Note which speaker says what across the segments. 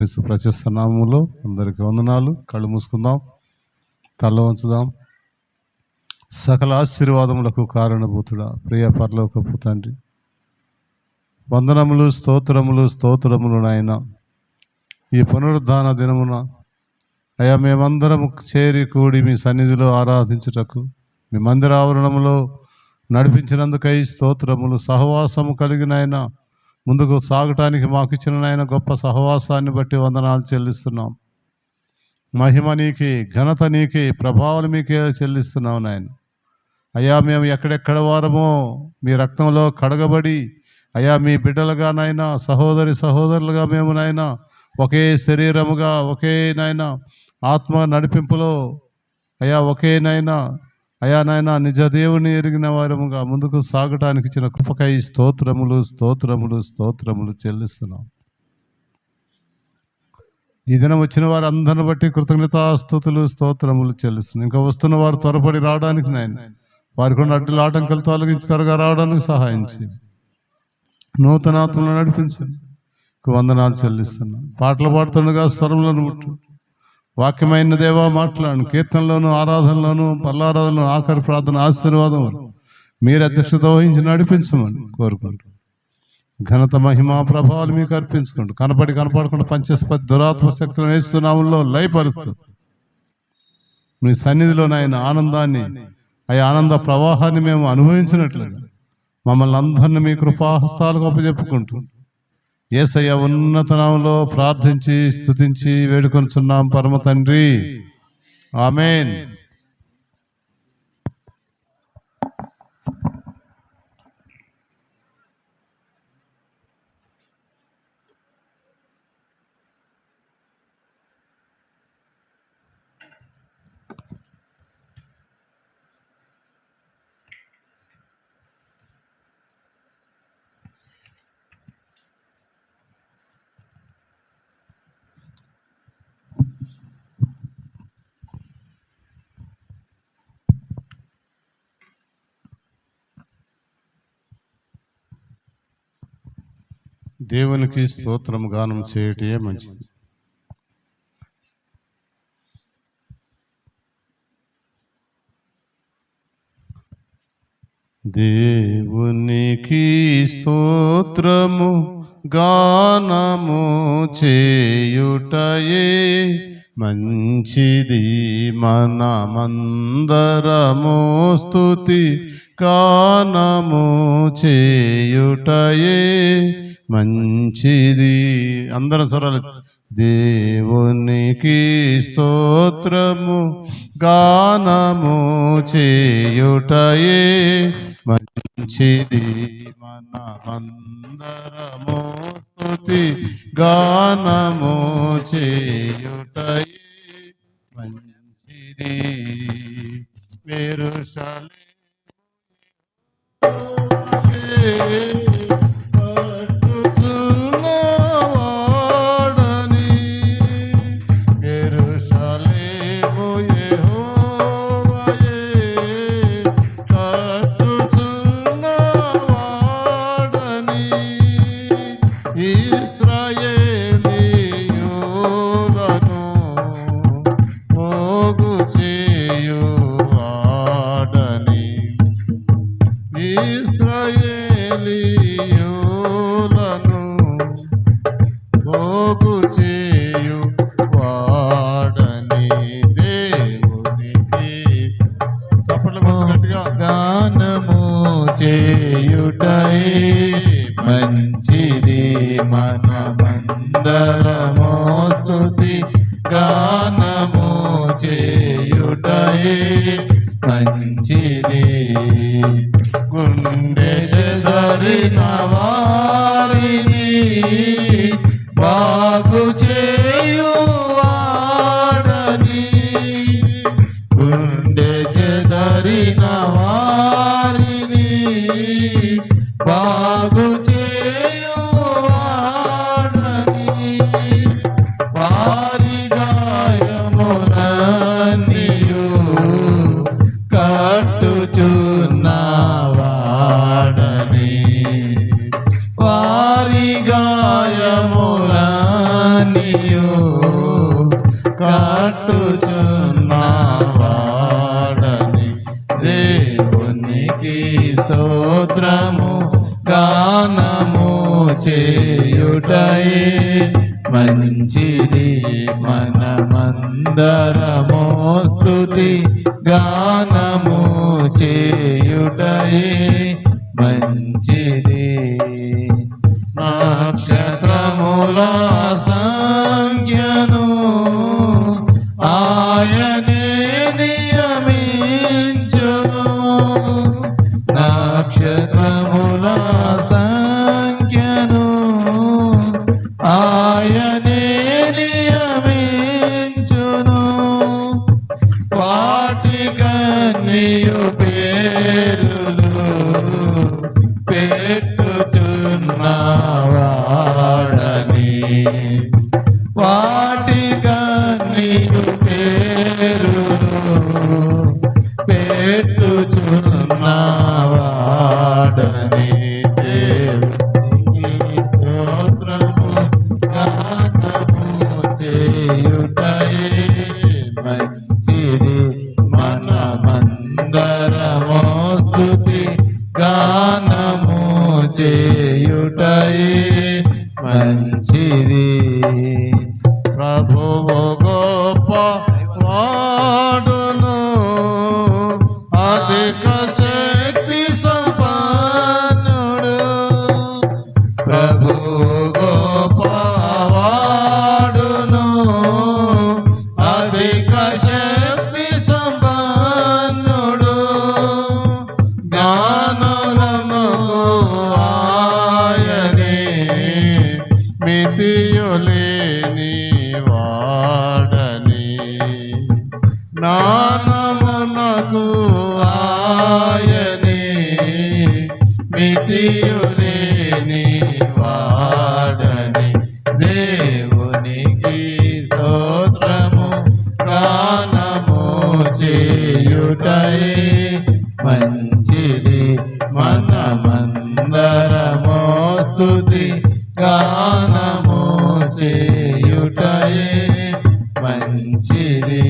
Speaker 1: ప్రశస్త నామములో అందరికీ వందనాలు. కళ్ళు మూసుకుందాం, తల వంచుదాం. సకల ఆశీర్వాదములకు కారణభూతుడా ప్రియ పరలోకపు తండ్రి, వందనములు, స్తోత్రములు, స్తోత్రములు నాయన. ఈ పునరుద్ధాన దినమున అయ్యా మేమందరము చేరి కూడి మీ సన్నిధిలో ఆరాధించుటకు మీ మందిర ఆవరణములో నడిపించినందుకై స్తోత్రములు. సహవాసము కలిగిన ఆయన ముందుకు సాగటానికి మాకు ఇచ్చిన నాయన గొప్ప సహవాసాన్ని బట్టి వందనాలు చెల్లిస్తున్నాం. మహిమ నీకే, ఘనత నీకే, ప్రభావం మీకే చెల్లిస్తున్నాం నాయన. అయ్యా మేము ఎక్కడెక్కడ వారమో మీ రక్తంలో కడగబడి అయ్యా మీ బిడ్డలుగా నాయన, సహోదరులుగా మేము నాయన ఒకే శరీరముగా, ఒకే నాయన ఆత్మ నడిపింపులో అయ్యా ఒకే నాయన అయా నాయన నిజ దేవుని ఎరిగిన వారముగా ముందుకు సాగటానికి ఇచ్చిన కృపకై స్తోత్రములు, స్తోత్రములు, స్తోత్రములు చెల్లిస్తున్నాం. ఈ దినం వచ్చిన వారు అందరిని బట్టి కృతజ్ఞతాస్తుతులు, స్తోత్రములు చెల్లిస్తున్నాం. ఇంకా వస్తున్న వారు త్వరపడి రావడానికి నాయన వారికి ఉన్న అడ్డుల ఆటంకాలు తొలగించి త్వరగా రావడానికి సహాయం చేయండి. నూతనాత్మను నడిపించండి. వందనాలు చెల్లిస్తున్నాం. పాటలు పాడుతుండగా స్వరములను ముట్టు. వాక్యమైన దేవా మాట్లాడు. కీర్తనలోను, ఆరాధనలోను, పల్లారాధనలో, ఆఖరి ప్రార్థన, ఆశీర్వాదం మీరు అధ్యక్షత వహించి నడిపించమని కోరుకుంటూ ఘనత, మహిమ, ప్రభావాలు మీకు అర్పించుకుంటూ కనపడకుండా పంచస్పతి దురాత్మ శక్తులను వేస్తున్నాముల్లో లయపరుస్తూ మీ సన్నిధిలో నాయన ఆనందాన్ని, ఆ ఆనంద ప్రవాహాన్ని మేము అనుభవించినట్లుగా మమ్మల్ని అందరినీ మీ కృపాహస్తాలకు అప్పచెప్పుకుంటూ యేసయ్య ఉన్నత నామములో ప్రార్థించి స్తుతించి వేడుకొనుచున్నాం పరమ తండ్రి, ఆమేన్. దేవునికి స్తోత్రం గానం చేయటే మంచిది. దేవునికి స్తోత్రము గానము చేయుటయే మంచిది. మనమందరము స్తుతి గానము చేయుటయే మంచిది. అందరం స్వరాలు. దేవునికి స్తోత్రము గానము చేయుటయే మంచిది. మనమందరము స్తుతి గానము చేయుటయే మంచిది. యెరూషలేము పోగు చేయు వాడని
Speaker 2: కట్టుచున్నవాడని దేవునికి స్తోత్రము గానము చేయుటయే మంచిది. మనమందరము స్తుతి గానము చేయుటయే మంచిది. నక్షత్రముల సంఖ్యను ఆయనే నియమించును. నక్షత్రముల సంఖ్యను ఆయనే నియమించును. వాటికన్నియు పేరులు పెట్టుచున్నవాడని వాటికన్నియు పేరులు పెట్టుచున్నవాడని దేవునికి స్తోత్రము గానము చేయుటయే మంచిది. మనమందరము స్తుతి గానము చేయుటయే మంచిది.
Speaker 1: ప్రభువు గొప్ప వాడును, అధిక శక్తి సంపన్నుడు.
Speaker 2: ప్రభువు గొప్ప వాడును, అధిక శక్తి సంపన్నుడు.
Speaker 1: జ్ఞానులను ఆయనే మితియులేని వాడని జ్ఞానమునకు ఆయనే
Speaker 2: మితియులేని వాడని దేవునికి స్తోత్రము గానము చేయుటయే మంచిది. మనమందరము స్తుతి గానము చేయుటయే మంచిది.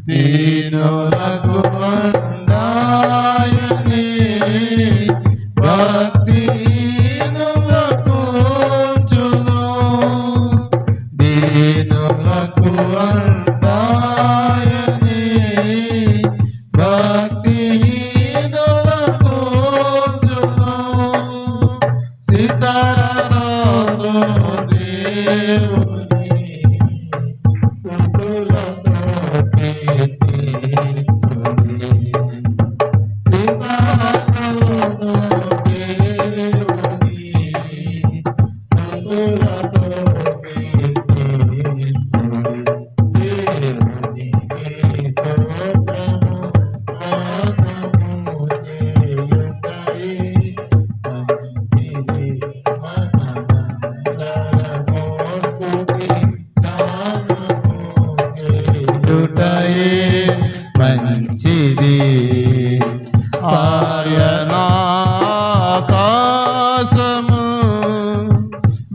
Speaker 2: దీనులకు అండాయని భక్తిహీనులకు చూను. దీనులకు అండాయని భక్తిహీనులకు చూను. సితారాతో దేవుని స్తుతులతో కీర్తించుడి. సితారాతో దేవుని స్తుతులతో కీర్తించుడి. దేవునికి స్తోత్రము గానము చేయుటయే మంచిది. మనమందరము స్తుతి గానము చేయుటయే మంచిది.
Speaker 1: ఆయన ఆకాశము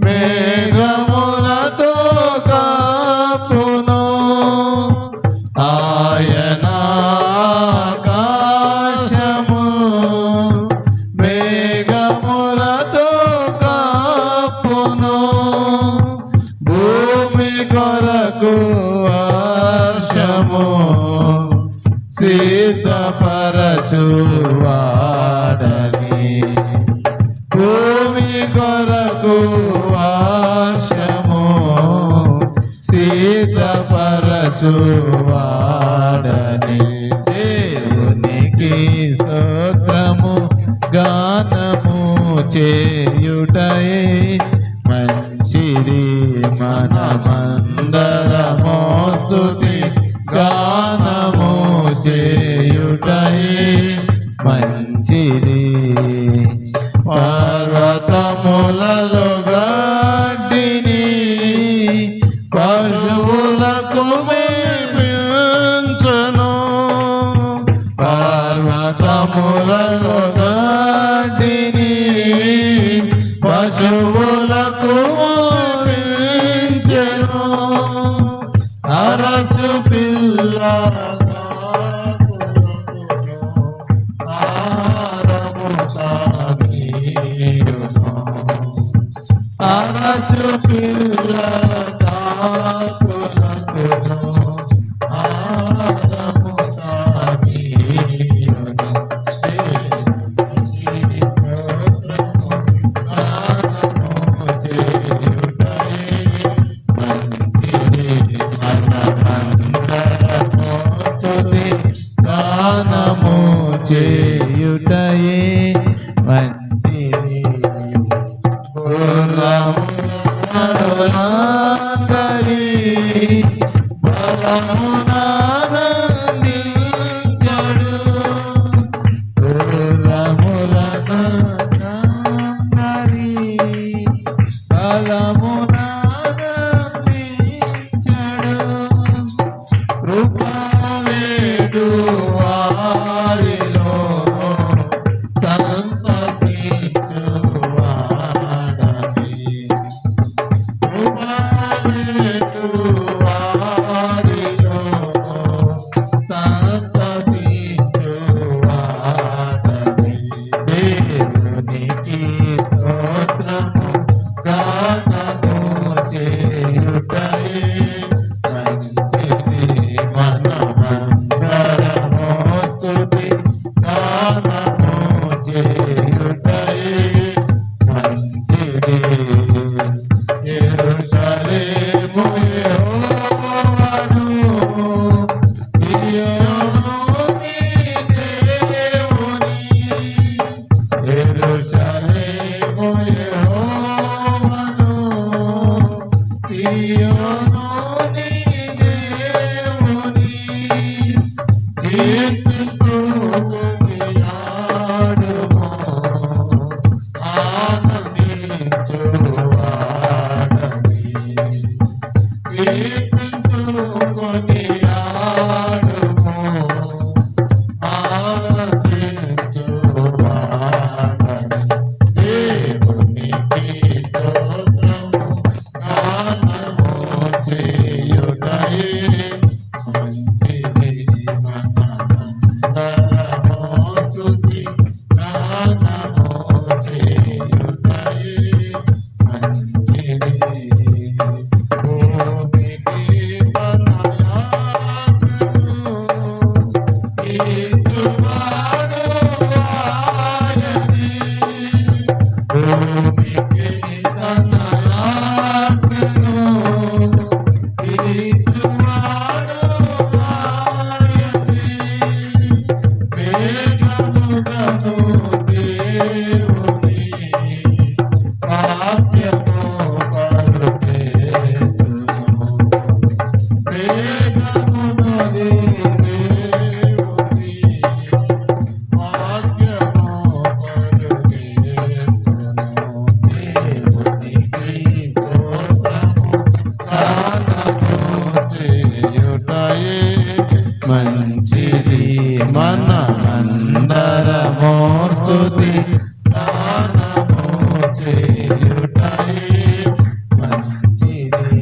Speaker 2: మేఘములతో కప్పును. ఆయన ఆకాశము మేఘములతో కప్పును. భూమి కొరకు వర్షము సిద్ధపరచువాడని భూమి కొరకు వర్షము సిద్ధపరచువాడని దేవునికి స్తోత్రము గానము చేయుటయే మంచిది. మనమందరము స్తుతి గానము చేయుటయే మంచిది. పర్వతములలో గడ్డిని పశువులకు మేపించును. పర్వతములలో గడ్డిని పశువులకు మేపించును. మంచిది మనమందరము స్తుతి గానము చేయుటయే మంచిది.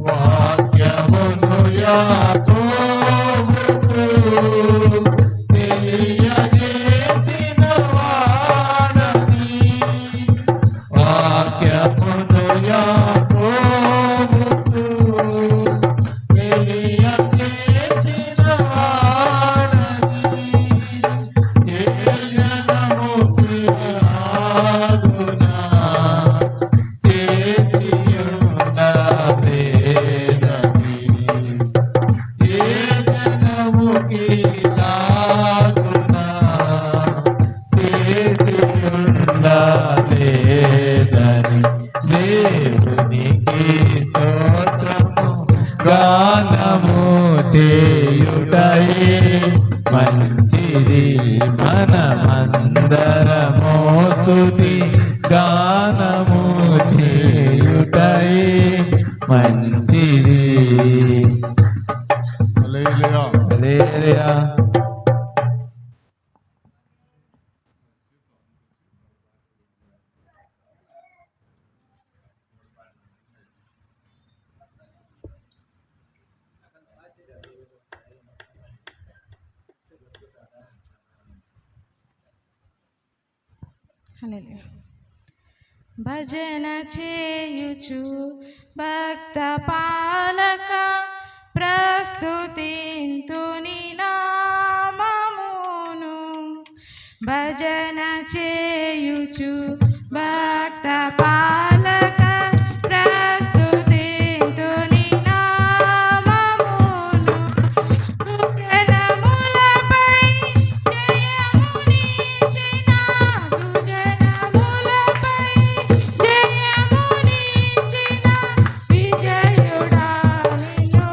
Speaker 2: వాక్యమును యాకోబుకు తెలియజేసిన వాడని, వాక్యమును యాకోబుకు తెలియజేసిన వాడని, ఏ జనము ప్రియాగునా చేసియుండలేదని, ఏ జనముకి లాగునా చేసియుండలేదని. దేవునికి స్తోత్రము గానము చేయుటయే మంచిది మనమందరము స్తుతి గానము చేయుటయే మంచిది.
Speaker 1: హల్లెలూయా.
Speaker 2: హల్లెలూయా.
Speaker 3: హల్లెలూయా. భజన చేయుచు భక్త పాలక ప్రస్తుతింతుని నామమును. భజన చేయుచు భక్త పాలక ప్రస్తుతింతుని నామమును. దుర్జనములపై జయమునిచ్చిన, దుర్జనములపై జయమునిచ్చిన విజయుడా నిన్ను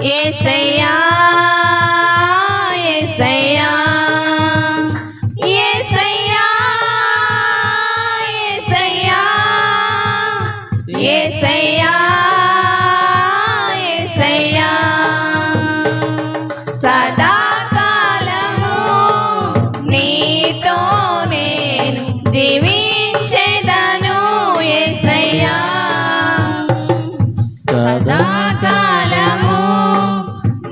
Speaker 4: యేసయ్యా యేసయ్యా యేసయ్యా యేసయ్యా యేసయ్యా యేసయ్యా సదాకాలము నీతో నేను జీవించెదను యేసయ్యా సదాకాలము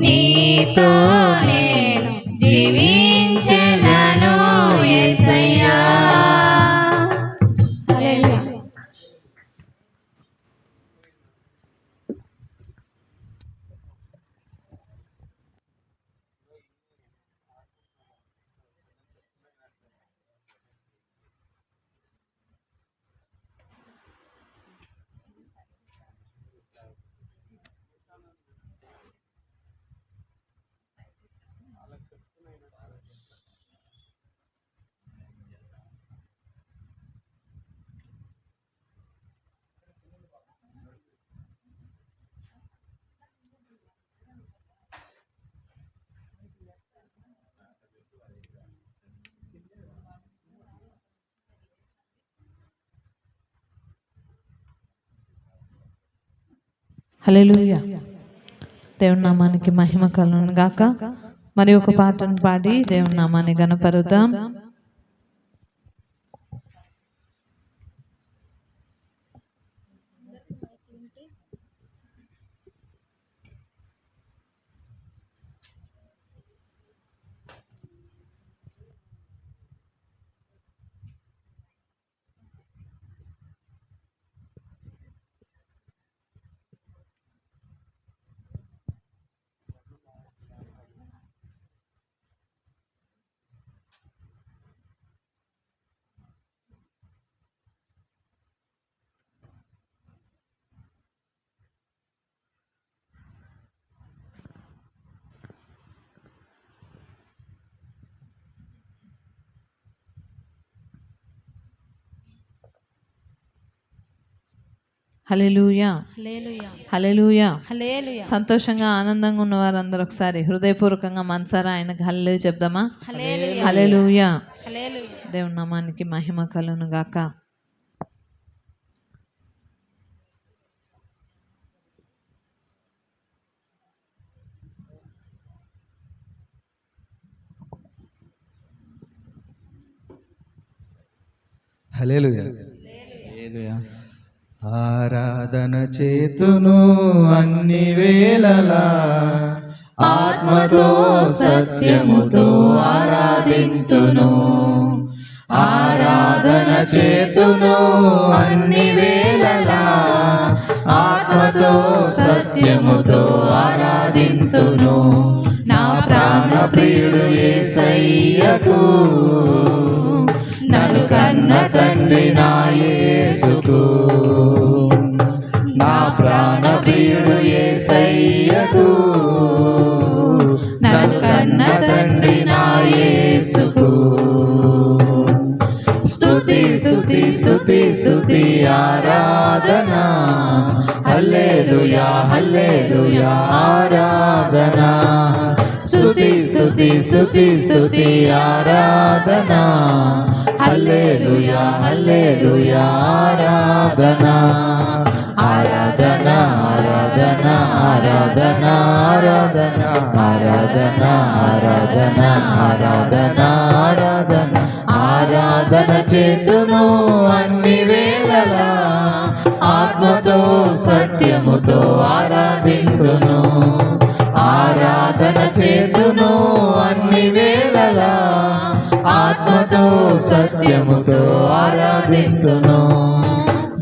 Speaker 4: నీతో నేను జీవించెదను యేసయ్యా. హల్లెలూయా.
Speaker 5: హల్లెలూయా. దేవుని నామానికి మహిమ కలుగును గాక. మరి ఒక పాటను పాడి దేవుని నామాన్ని గణపరుద్దాం. హల్లెలూయా హల్లెలూయా. సంతోషంగా ఆనందంగా ఉన్న వారందరూ ఒకసారి హృదయపూర్వకంగా మనసారా ఆయనకు హల్లెలూయా చెప్దామా? హల్లెలూయా. దేవుని నామానికి మహిమ కలుగును గాక.
Speaker 2: హల్లెలూయా. ఆరాధన చేతును అన్ని వేళలా ఆత్మతో సత్యముతో ఆరాధింతును. ఆరాధన చేతును అన్ని వేళలా ఆత్మతో సత్యముతో ఆరాధింతును. నా ప్రాణ ప్రియుడు యేసయ్యకు నన్ను కన్న తండ్రి నా యేసుకు. నా ప్రాణ ప్రియుడు యేసయ్యకు నన్ను కన్న తండ్రి నా యేసుకు. స్తుతి స్తుతి స్తుతి స్తుతి ఆరాధన. హల్లెలూయా హల్లెలూయా ఆరాధన. స్తుతి స్తుతి స్తుతి స్తుతి ఆరాధన. హల్లెలూయా హల్లెలూయా ఆరాధన. ఆరాధన ఆరాధన ఆరాధన ఆరాధన ఆరాధన ఆరాధన ఆరాధన ఆరాధన. ఆరాధన చేతును అన్ని వేళలా ఆత్మతో సత్యముతో ఆరాధింతును. ఆరాధన చేతును అన్ని వేళలా ఆత్మతో సత్యముతో ఆరాధింతును.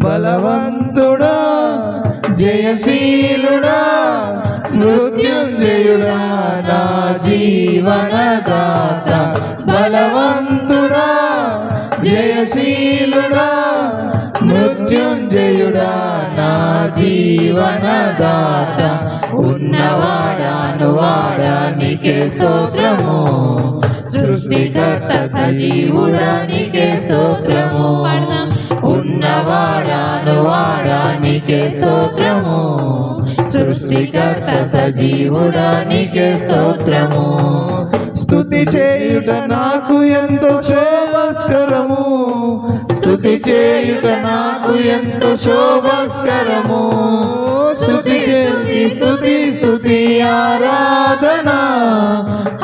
Speaker 2: బలవంతుడా జయశీలుడా మృత్యుంజయుడా నా జీవనదాత. బలవంతుడా జయశీలుడా మృత్యుంజయుడా నా జీవనదాత. ఉన్నవాడాను వాడానికే స్తోత్రము. సృష్టికర్త సజీవుడా నీకే స్తోత్రము. ఉన్న ఉన్నవాడాను వాడానికే స్తోత్రము, సృష్టికర్త సజీవుడా నీకే స్తోత్రము.
Speaker 6: స్తుతి చేయుట నాకు ఎంతో శోభస్కరము,
Speaker 2: స్తుతి చేయుట నాకు ఎంతో శోభస్కరము. స్తుతి స్తుతి స్తుతి స్తుతి ఆరాధన,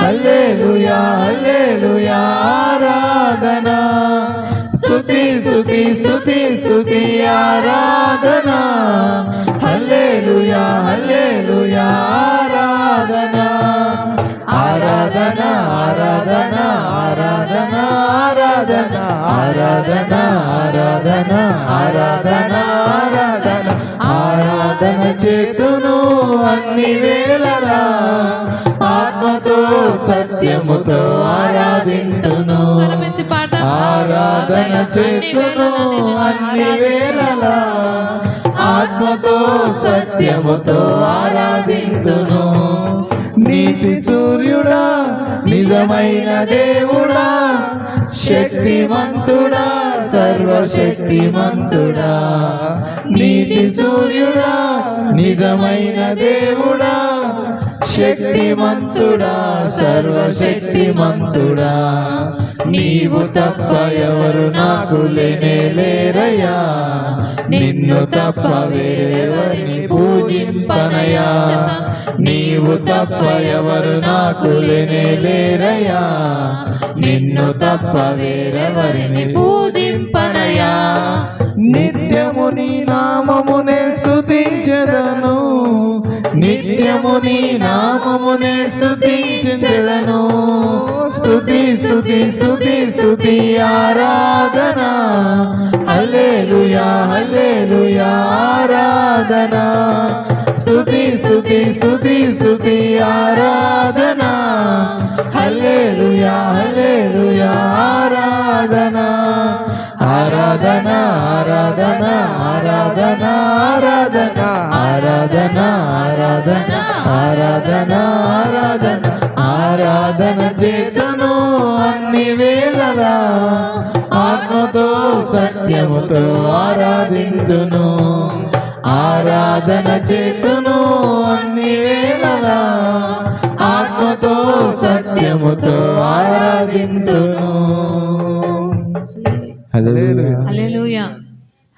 Speaker 2: హల్లెలూయా హల్లెలూయా ఆరాధన. స్తుతి స్తుతి స్తుతి స్తుతి ఆరాధన, హల్లెలూయా హల్లెలూయా ఆరాధన. ఆరాధన ఆరాధన ఆరాధన ఆరాధన ఆరాధన ఆరాధన ఆరాధన ఆరాధన. ఆరాధన చేతును అన్ని వేళలా, ఆత్మతో సత్యముతో ఆరాధింతును.
Speaker 5: స్వరమెత్తి పాట.
Speaker 2: ఆరాధన చేతును అన్ని వేళలా, ఆత్మతో సత్యముతో ఆరాధింతును. నీతి సూర్యుడా నిజమైన దేవుడా, శక్తిమంతుడా సర్వశక్తిమంతుడా. నీతి సూర్యుడా నిజమైన దేవుడా, శక్తిమంతుడా సర్వశక్తిమంతుడా. నీవు తప్ప ఎవరు నాకు లేనే లేరయ్యా, నిన్ను తప్ప వేరెవరిని పూజింపనయా. నీవు తప్ప ఎవరు నాకు లేనే లేరయ్యా, నిన్ను తప్ప వేరెవరిని పూజింపనయా.
Speaker 6: నిత్యము నీ నామమునే స్తుతించెదను,
Speaker 2: నిత్యము నీ నామమునే స్తుతించెదను. స్తుతి స్తుతి స్తుతి స్తుతి ఆరాధన, హల్లెలూయా హల్లెలూయా ఆరాధన. స్తుతి స్తుతి స్తుతి స్తుతి ఆరాధన, హల్లెలూయా హల్లెలూయా ఆరాధన. ఆరాధన ఆరాధన ఆరాధన ఆరాధన ఆరాధన ఆరాధన ఆరాధన ఆరాధన. ఆరాధన చేతును అన్ని వేళలా, ఆత్మతో సత్యముతో ఆరాధింతును. ఆరాధన చేతును అన్ని వేళలా, ఆత్మతో సత్యముతో ఆరాధింతును.
Speaker 6: హల్లెలూయా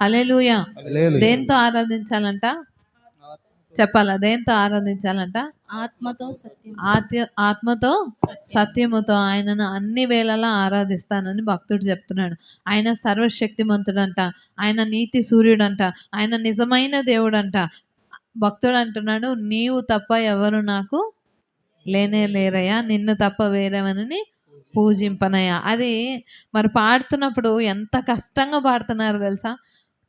Speaker 5: హల్లెలూయా హల్లెలూయా. దేంతో ఆరాధించాలంట చెప్పాలా? దేంతో ఆరాధించాలంట?
Speaker 4: ఆత్మతో సత్యం.
Speaker 5: ఆత్మతో సత్యముతో ఆయనను అన్ని వేళలా ఆరాధిస్తానని భక్తుడు చెప్తున్నాడు. ఆయన సర్వశక్తిమంతుడంట, ఆయన నీతి సూర్యుడంట, ఆయన నిజమైన దేవుడంట. భక్తుడు అంటున్నాడు, నీవు తప్ప ఎవరు నాకు లేనే లేరయ్యా, నిన్ను తప్ప వేరేవని పూజింపనయ్యా. అది మరి పాడుతున్నప్పుడు ఎంత కష్టంగా పాడుతున్నారు తెలుసా?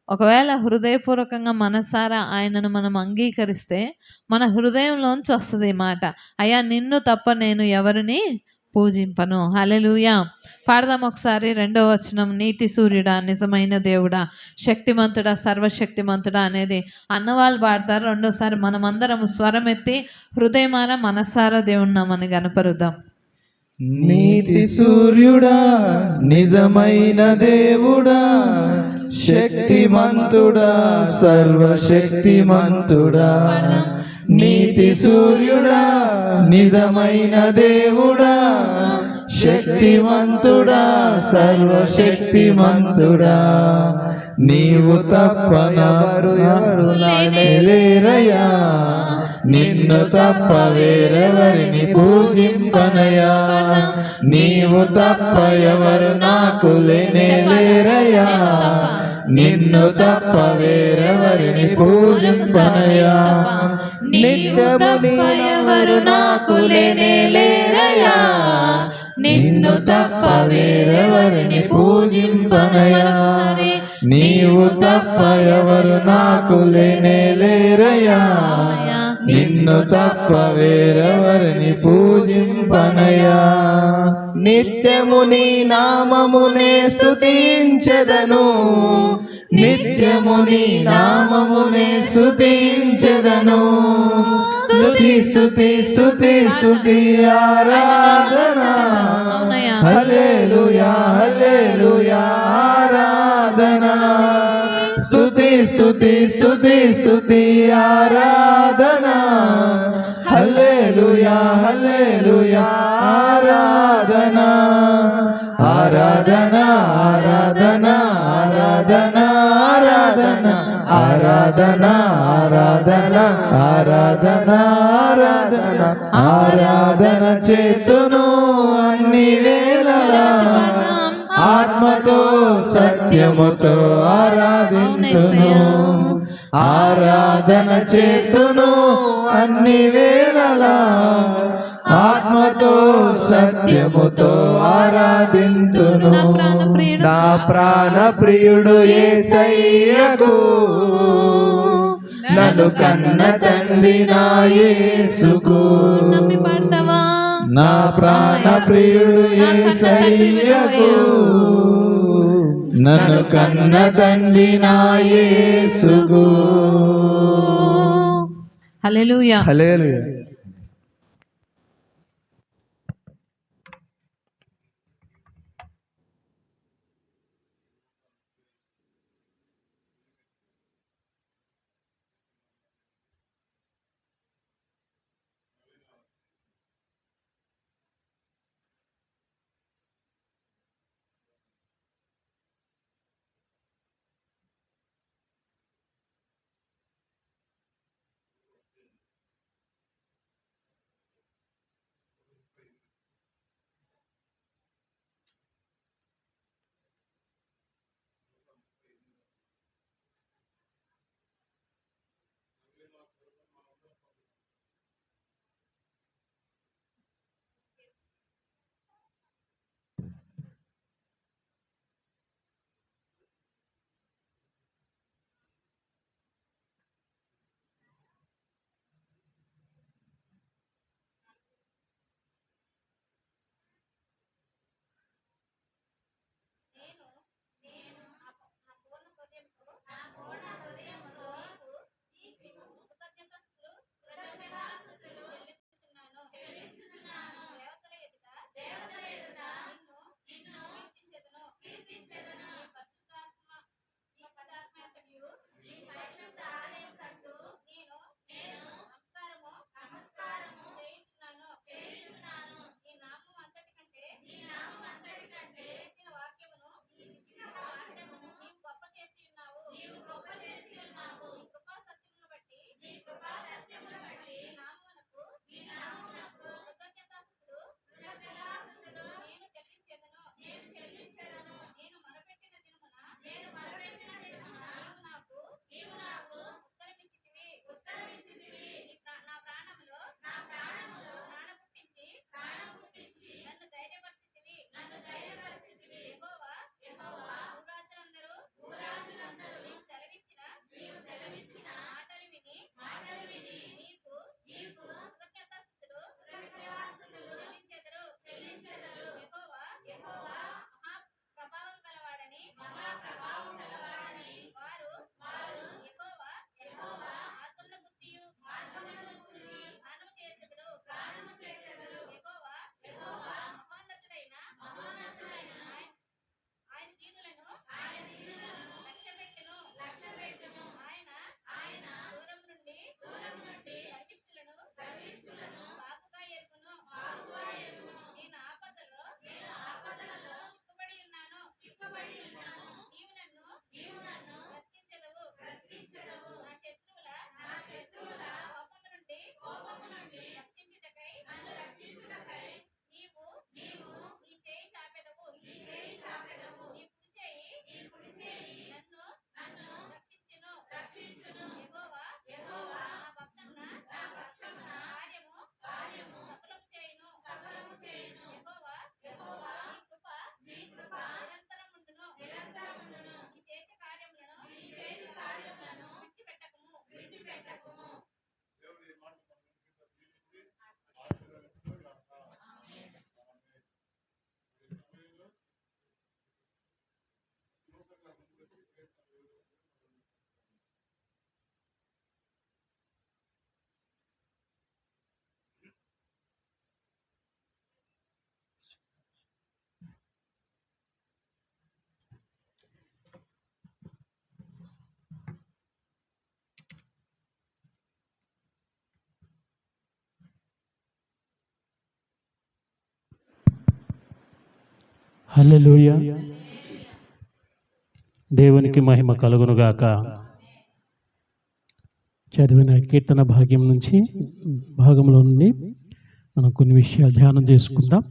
Speaker 5: ఒకవేళ హృదయపూర్వకంగా మనసారా ఆయనను మనం అంగీకరిస్తే మన హృదయంలోంచి వస్తుంది ఈ మాట, అయ్యా నిన్ను తప్ప నేను ఎవరిని పూజింపను. హల్లెలూయా. పాడదాం ఒకసారి 2వ వచనం. నీతి సూర్యుడా నిజమైన దేవుడా శక్తిమంతుడా సర్వశక్తిమంతుడా అనేది అన్నవాళ్ళు పాడతారు. రెండోసారి మనమందరం స్వరం ఎత్తి హృదయమారా మనసారా దేవుణ్ణమని గనపరుద్దాం.
Speaker 6: నీతి సూర్యుడా నిజమైన దేవుడా, శక్తిమంతుడా సర్వశక్తిమంతుడా. నీతి సూర్యుడా నిజమైన దేవుడా, శక్తిమంతుడా సర్వశక్తిమంతుడా. నీవు తప్ప ఎవరు లేరయ్యా, నిన్ను తప్ప వేరెవరిని పూజింపనయా. నీవు తప్ప ఎవరు నాకు లేనే లేరయ్యా, నిన్ను తప్ప వేరెవరిని పూజింపనయా.
Speaker 4: నిత్యము ఎవరు నాకు లేనే లేరయ్యా, నిన్ను తప్ప వేరెవరిని పూజింపనయా.
Speaker 2: నీవు తప్ప ఎవరు నాకు లేనే లేరయ్యా, నిన్ను తప్ప వేరెవరిని పూజింపనయా.
Speaker 6: నిత్యము నీ నామమునే స్తుతించెదను,
Speaker 2: నిత్యము నీ నామమునే స్తుతించెదను. స్తుతి స్తుతి స్తుతి స్తుతి ఆరాధన, హల్లెలూయా హల్లెలూయా ఆరాధన.
Speaker 6: స్తుతి స్తుతి స్తుతి ఆరాధన హల్లెలూయా హల్లెలూయా ఆరాధన ఆరాధన ఆరాధన ఆరాధన ఆరాధన ఆరాధన ఆరాధన ఆరాధన ఆరాధన చేతును అన్ని వేళలా ఆత్మతో సత్యముతో ఆరాధింతును ఆరాధన చేతును అన్ని వేళలా ఆత్మతో సత్యముతో ఆరాధింతును నా ప్రాణ ప్రియుడు యేసయ్యకు నన్ను కన్న తండ్రి నా యేసుకు
Speaker 5: నమ్మి పాడతావా
Speaker 6: నా ప్రాణ ప్రియుడు యేసయ్యకు నన్ను కన్న తండ్రి నా యేసుకు
Speaker 5: హల్లెలూయా
Speaker 6: హల్లెలూయా.
Speaker 7: హల్లెలూయా. దేవునికి మహిమ కలుగునుగాక. చదివిన కీర్తన భాగంలో నుండి మనం కొన్ని విషయాలు ధ్యానం చేసుకుందాం.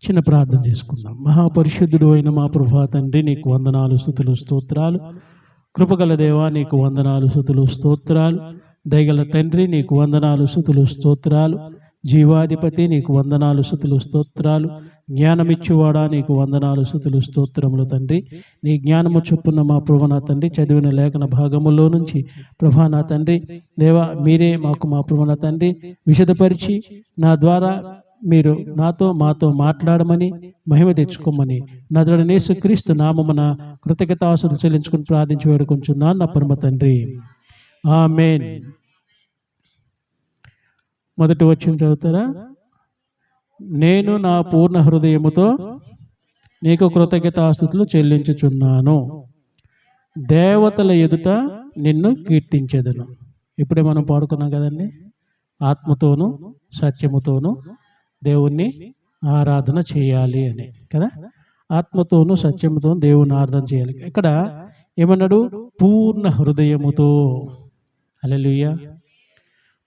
Speaker 7: చిన్న ప్రార్థన చేసుకుందాం. మహాపరిశుద్ధుడు అయిన మా ప్రభువా తండ్రి, నీకు వందనాలు, స్తుతులు, స్తోత్రాలు. కృపగల దేవా, నీకు వందనాలు, స్తుతులు, స్తోత్రాలు. దయగల తండ్రి, నీకు వందనాలు, స్తుతులు, స్తోత్రాలు. జీవాధిపతి, నీకు వందనాలు, స్తుతులు, స్తోత్రాలు. జ్ఞానమిచ్చువాడా, నీకు వందనాలు, స్తుతులు, స్తోత్రములు తండ్రి. నీ జ్ఞానము చొప్పున మా ప్రభు నా తండ్రి చదివిన లేఖన భాగములో నుంచి ప్రభా నా తండ్రి దేవా, మీరే మాకు మా ప్రభు నా తండ్రి విశదపరిచి నా ద్వారా మీరు మాతో మాట్లాడమని, మహిమ తెచ్చుకోమని నజరేయుడైన యేసుక్రీస్తు నామమున కృతజ్ఞతాస్తుతులు చెల్లించుకుని ప్రార్థించి వేడుకొంచున్నాను నా పరమ తండ్రి. ఆమేన్. మొదటి వచనం చదువుతారా? నేను నా పూర్ణ హృదయముతో నీకు కృతజ్ఞతాస్తుతులు చెల్లించుచున్నాను, దేవతల ఎదుట నిన్ను కీర్తించెదను. ఇప్పుడే మనం పాడుకున్నాం కదండి, ఆత్మతోనూ సత్యముతోనూ దేవుణ్ణి ఆరాధన చేయాలి అని కదా. ఆత్మతోనూ సత్యముతోనూ దేవుని ఆరాధన చేయాలి. ఇక్కడ ఏమన్నాడు? పూర్ణ హృదయముతో. హల్లెలూయా.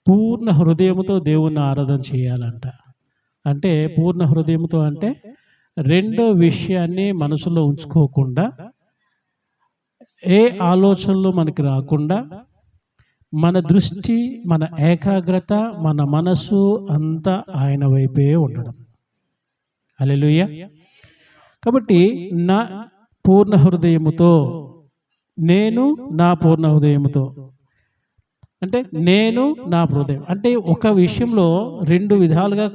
Speaker 7: పూర్ణ హృదయముతో దేవుణ్ణి ఆరాధన చేయాలంట. అంటే పూర్ణ హృదయముతో అంటే రెండో విషయాన్ని మనసులో ఉంచుకోకుండా, ఏ ఆలోచనలు మనకి రాకుండా, మన దృష్టి, మన ఏకాగ్రత, మన మనసు అంతా ఆయన వైపే ఉండడం. హల్లెలూయా. కాబట్టి నా పూర్ణ హృదయముతో, నేను నా పూర్ణ హృదయముతో అంటే నేను నా హృదయం అంటే ఒక విషయంలో రెండు విధాలుగా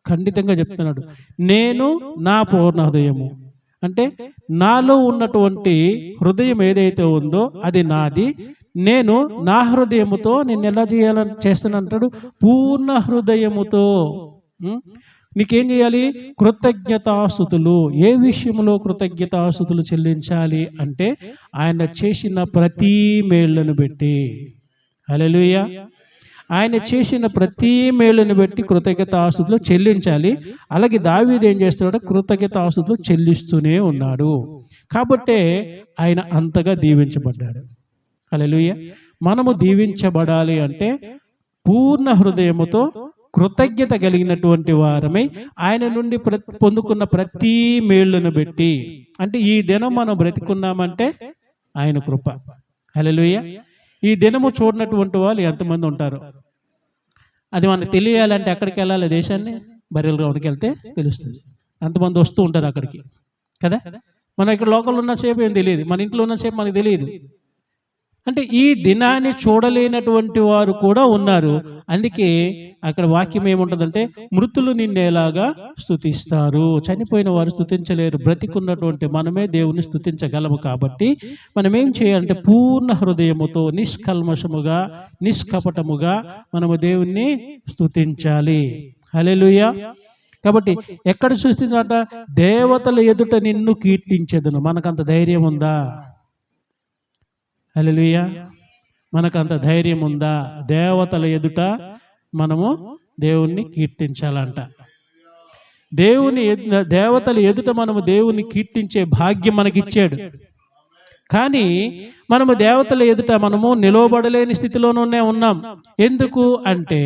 Speaker 7: ఖండితంగా చెప్తున్నాడు. నేను నా పూర్ణ హృదయము అంటే నాలో ఉన్నటువంటి హృదయం ఏదైతే ఉందో అది నాది. నేను నా హృదయముతో నేను ఎలా చేస్తానంటాడు? పూర్ణ హృదయముతో. నీకేం చేయాలి? కృతజ్ఞతాస్తుతులు. ఏ విషయంలో కృతజ్ఞతాస్తుతులు చెల్లించాలి అంటే ఆయన చేసిన ప్రతి మేళ్లను బట్టి. హల్లెలూయా. ఆయన చేసిన ప్రతి మేలును బట్టి కృతజ్ఞతాస్తుతులు చెల్లించాలి. అలాగే దావీదు ఏం చేస్తున్నాడు? కృతజ్ఞతాస్తుతులు చెల్లిస్తూనే ఉన్నాడు. కాబట్టే ఆయన అంతగా దీవించబడ్డాడు. హల్లెలూయా. మనము దీవించబడాలి అంటే పూర్ణ హృదయముతో కృతజ్ఞత కలిగినటువంటి వారమై ఆయన నుండి పొందుకున్న ప్రతి మేలును బట్టి. అంటే ఈ దినం మనం బ్రతికున్నామంటే ఆయన కృప. హల్లెలూయా. ఈ దినము చూడనటువంటి వాళ్ళు ఎంతమంది ఉంటారు? అది మనకు తెలియాలంటే ఎక్కడికి వెళ్ళాలి? దేశాన్ని బరియల్ గ్రౌండ్కి వెళ్తే తెలుస్తుంది. అంతమంది వస్తూ ఉంటారు అక్కడికి కదా. మనం ఇక్కడ లోకల్ ఉన్నసేపు ఏం తెలియదు, మన ఇంట్లో ఉన్నసేపు మనకు తెలియదు. అంటే ఈ దినాన్ని చూడలేనటువంటి వారు కూడా ఉన్నారు. అందుకే అక్కడ వాక్యం ఏముంటుందంటే, మృతులు నిన్నేలాగా స్తుతిస్తారు. చనిపోయిన వారు స్తుతించలేరు, బ్రతికున్నటువంటి మనమే దేవుని స్తుతించగలము. కాబట్టి మనం ఏం చేయాలంటే పూర్ణ హృదయముతో, నిష్కల్మషముగా, నిష్కపటముగా మనము దేవుణ్ణి స్తుతించాలి. హల్లెలూయా. కాబట్టి ఎక్కడ చూస్తుందంట? దేవతల ఎదుట నిన్ను కీర్తించెదను. మనకంత ధైర్యం ఉందా? హల్లెలూయా. మనకంత ధైర్యం ఉందా? దేవతల ఎదుట మనము దేవుణ్ణి కీర్తించాలంట. దేవతల ఎదుట మనము దేవుణ్ణి కీర్తించే భాగ్యం మనకిచ్చాడు. కానీ మనము దేవతల ఎదుట మనము నిలవబడలేని స్థితిలోనే ఉన్నాం. ఎందుకు అంటే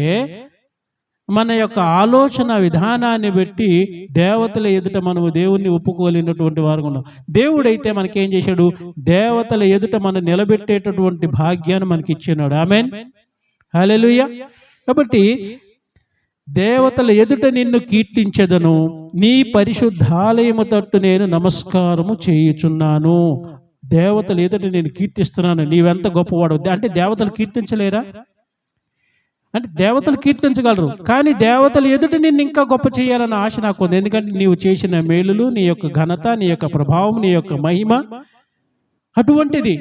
Speaker 7: మన యొక్క ఆలోచన విధానాన్ని బట్టి దేవతల ఎదుట మనము దేవుణ్ణి ఒప్పుకోలేనటువంటి వారు ఉన్నాం. దేవుడైతే మనకేం చేశాడు? దేవతల ఎదుట మనం నిలబెట్టేటటువంటి భాగ్యాన్ని మనకి ఇచ్చినాడు. ఆమేన్. హల్లెలూయా. కాబట్టి దేవతల ఎదుట నిన్ను కీర్తించెదను, నీ పరిశుద్ధాలయము తట్టు నేను నమస్కారము చేయుచున్నాను. దేవతల ఎదుట నేను కీర్తిస్తున్నాను. నీవెంత గొప్పవాడు అంటే దేవతలు కీర్తించలేరా? అంటే దేవతలు కీర్తించగలరు, కానీ దేవతల ఎదుట నిన్ను ఇంకా గొప్ప చేయాలన్న ఆశ నాకు ఉంది. ఎందుకంటే నీవు చేసిన మేలులు, నీ యొక్క ఘనత, నీ యొక్క ప్రభావం, నీ యొక్క మహిమ అటువంటిది.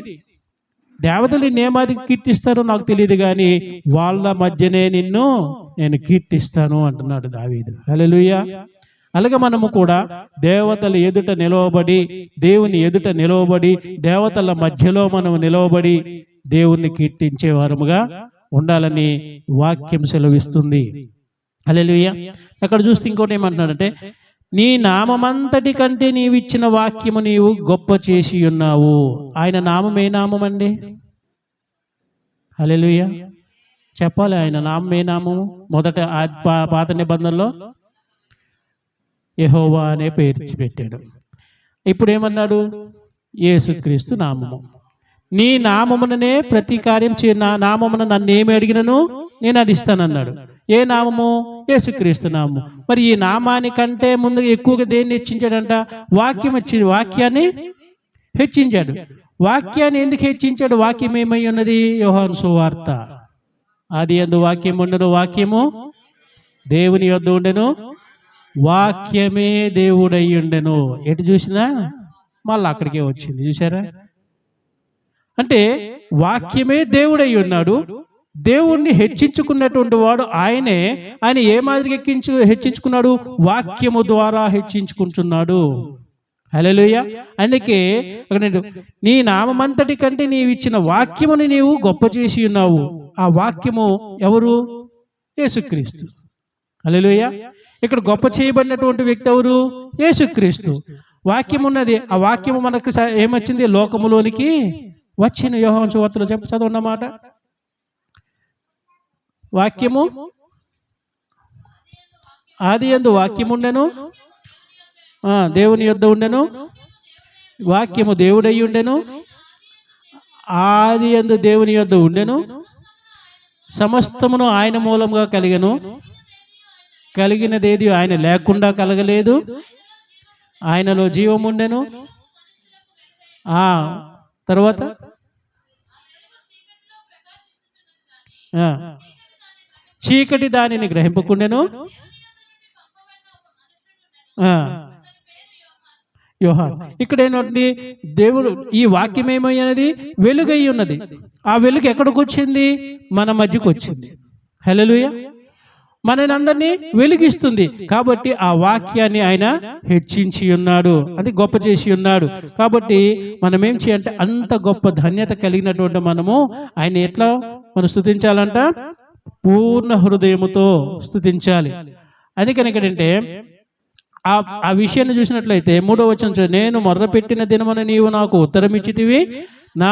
Speaker 7: దేవతలు నిన్నేమాది కీర్తిస్తారో నాకు తెలియదు, కానీ వాళ్ళ మధ్యనే నేను కీర్తిస్తాను అంటున్నాడు దావీదు. హల్లెలూయా. అలాగే మనము కూడా దేవతల ఎదుట నిలవబడి, దేవుని ఎదుట నిలవబడి, దేవతల మధ్యలో మనం నిలవబడి దేవుణ్ణి కీర్తించే వారముగా ఉండాలని వాక్యం సెలవిస్తుంది. హల్లెలూయా. అక్కడ చూస్తే ఇంకోటి ఏమంటున్నాడంటే, నీ నామమంతటి కంటే నీవిచ్చిన వాక్యము నీవు గొప్ప చేసి ఉన్నావు. ఆయన నామం ఏ నామం అండి? హల్లెలూయా చెప్పాలి. ఆయన నామం ఏ నామము? మొదట పాత నిబంధనలో యెహోవా అనే పేరు పెట్టాడు. ఇప్పుడు ఏమన్నాడు? యేసుక్రీస్తు నామము. నీ నామముననే ప్రతి కార్యం నా నామమున నన్ను ఏమి అడిగినను నేను అది ఇస్తానన్నాడు. ఏ నామము? యేసుక్రీస్తు నామము. మరి ఈ నామానికంటే ముందు ఎక్కువగా దేన్ని హెచ్చించాడంట? వాక్యాన్ని హెచ్చించాడు. వాక్యాన్ని ఎందుకు హెచ్చించాడు? వాక్యం ఏమై ఉన్నది? యోహాను సువార్త. ఆది యందు వాక్యం ఉండెను, వాక్యము దేవుని యొద్ద ఉండెను, వాక్యమే దేవుడై ఉండెను. ఎటు చూసినా మళ్ళీ అక్కడికే వచ్చింది. చూసారా? అంటే వాక్యమే దేవుడై ఉన్నాడు. దేవుణ్ణి హెచ్చించుకున్నటువంటి వాడు ఆయనే. ఆయన ఏ మాదిరిగా హెచ్చించుకున్నాడు? వాక్యము ద్వారా హెచ్చించుకుంటున్నాడు. హల్లెలూయా. అందుకే అక్కడ నీ నామమంతటి కంటే నీవు ఇచ్చిన వాక్యముని నీవు గొప్ప చేసి ఉన్నావు. ఆ వాక్యము ఎవరు? యేసుక్రీస్తు. హల్లెలూయా. ఇక్కడ గొప్ప చేయబడినటువంటి వ్యక్తి ఎవరు? యేసుక్రీస్తు. వాక్యం ఉన్నది. ఆ వాక్యము మనకు ఏమొచ్చింది? లోకములోనికి వచ్చిన. యోహాను సువార్తలో చదవన్నమాట. వాక్యము ఆది యందు వాక్యము ఉండెను, దేవుని యొద్ద ఉండెను, వాక్యము దేవుడై ఉండెను, ఆది యందు దేవుని యొద్ద ఉండెను, సమస్తమును ఆయన మూలంగా కలిగెను, కలిగినదేది ఆయన లేకుండా కలగలేదు, ఆయనలో జీవం ఉండెను. తర్వాత చీకటి దానిని గ్రహింపకుండెను. యోహాను. ఇక్కడ ఏంటంటే దేవుడు ఈ వాక్యం ఏమైనది? వెలుగై ఉన్నది. ఆ వెలుగు ఎక్కడికి వచ్చింది? మన మధ్యకు వచ్చింది. హల్లెలూయా. మనందరినీ వెలిగిస్తుంది. కాబట్టి ఆ వాక్యాన్ని ఆయన హెచ్చించి ఉన్నాడు, అది గొప్ప చేసి ఉన్నాడు. కాబట్టి మనం ఏం చేయాలంటే అంత గొప్ప ధన్యత కలిగినటువంటి మనము ఆయన ఎట్లా మనం స్తుతించాలంట? పూర్ణ హృదయముతో స్తుతించాలి. అందుకని ఏంటంటే ఆ విషయాన్ని చూసినట్లయితే 3వ వచనం, నేను మొర్రపెట్టిన దినమున నీవు నాకు ఉత్తరం ఇచ్చితివి, నా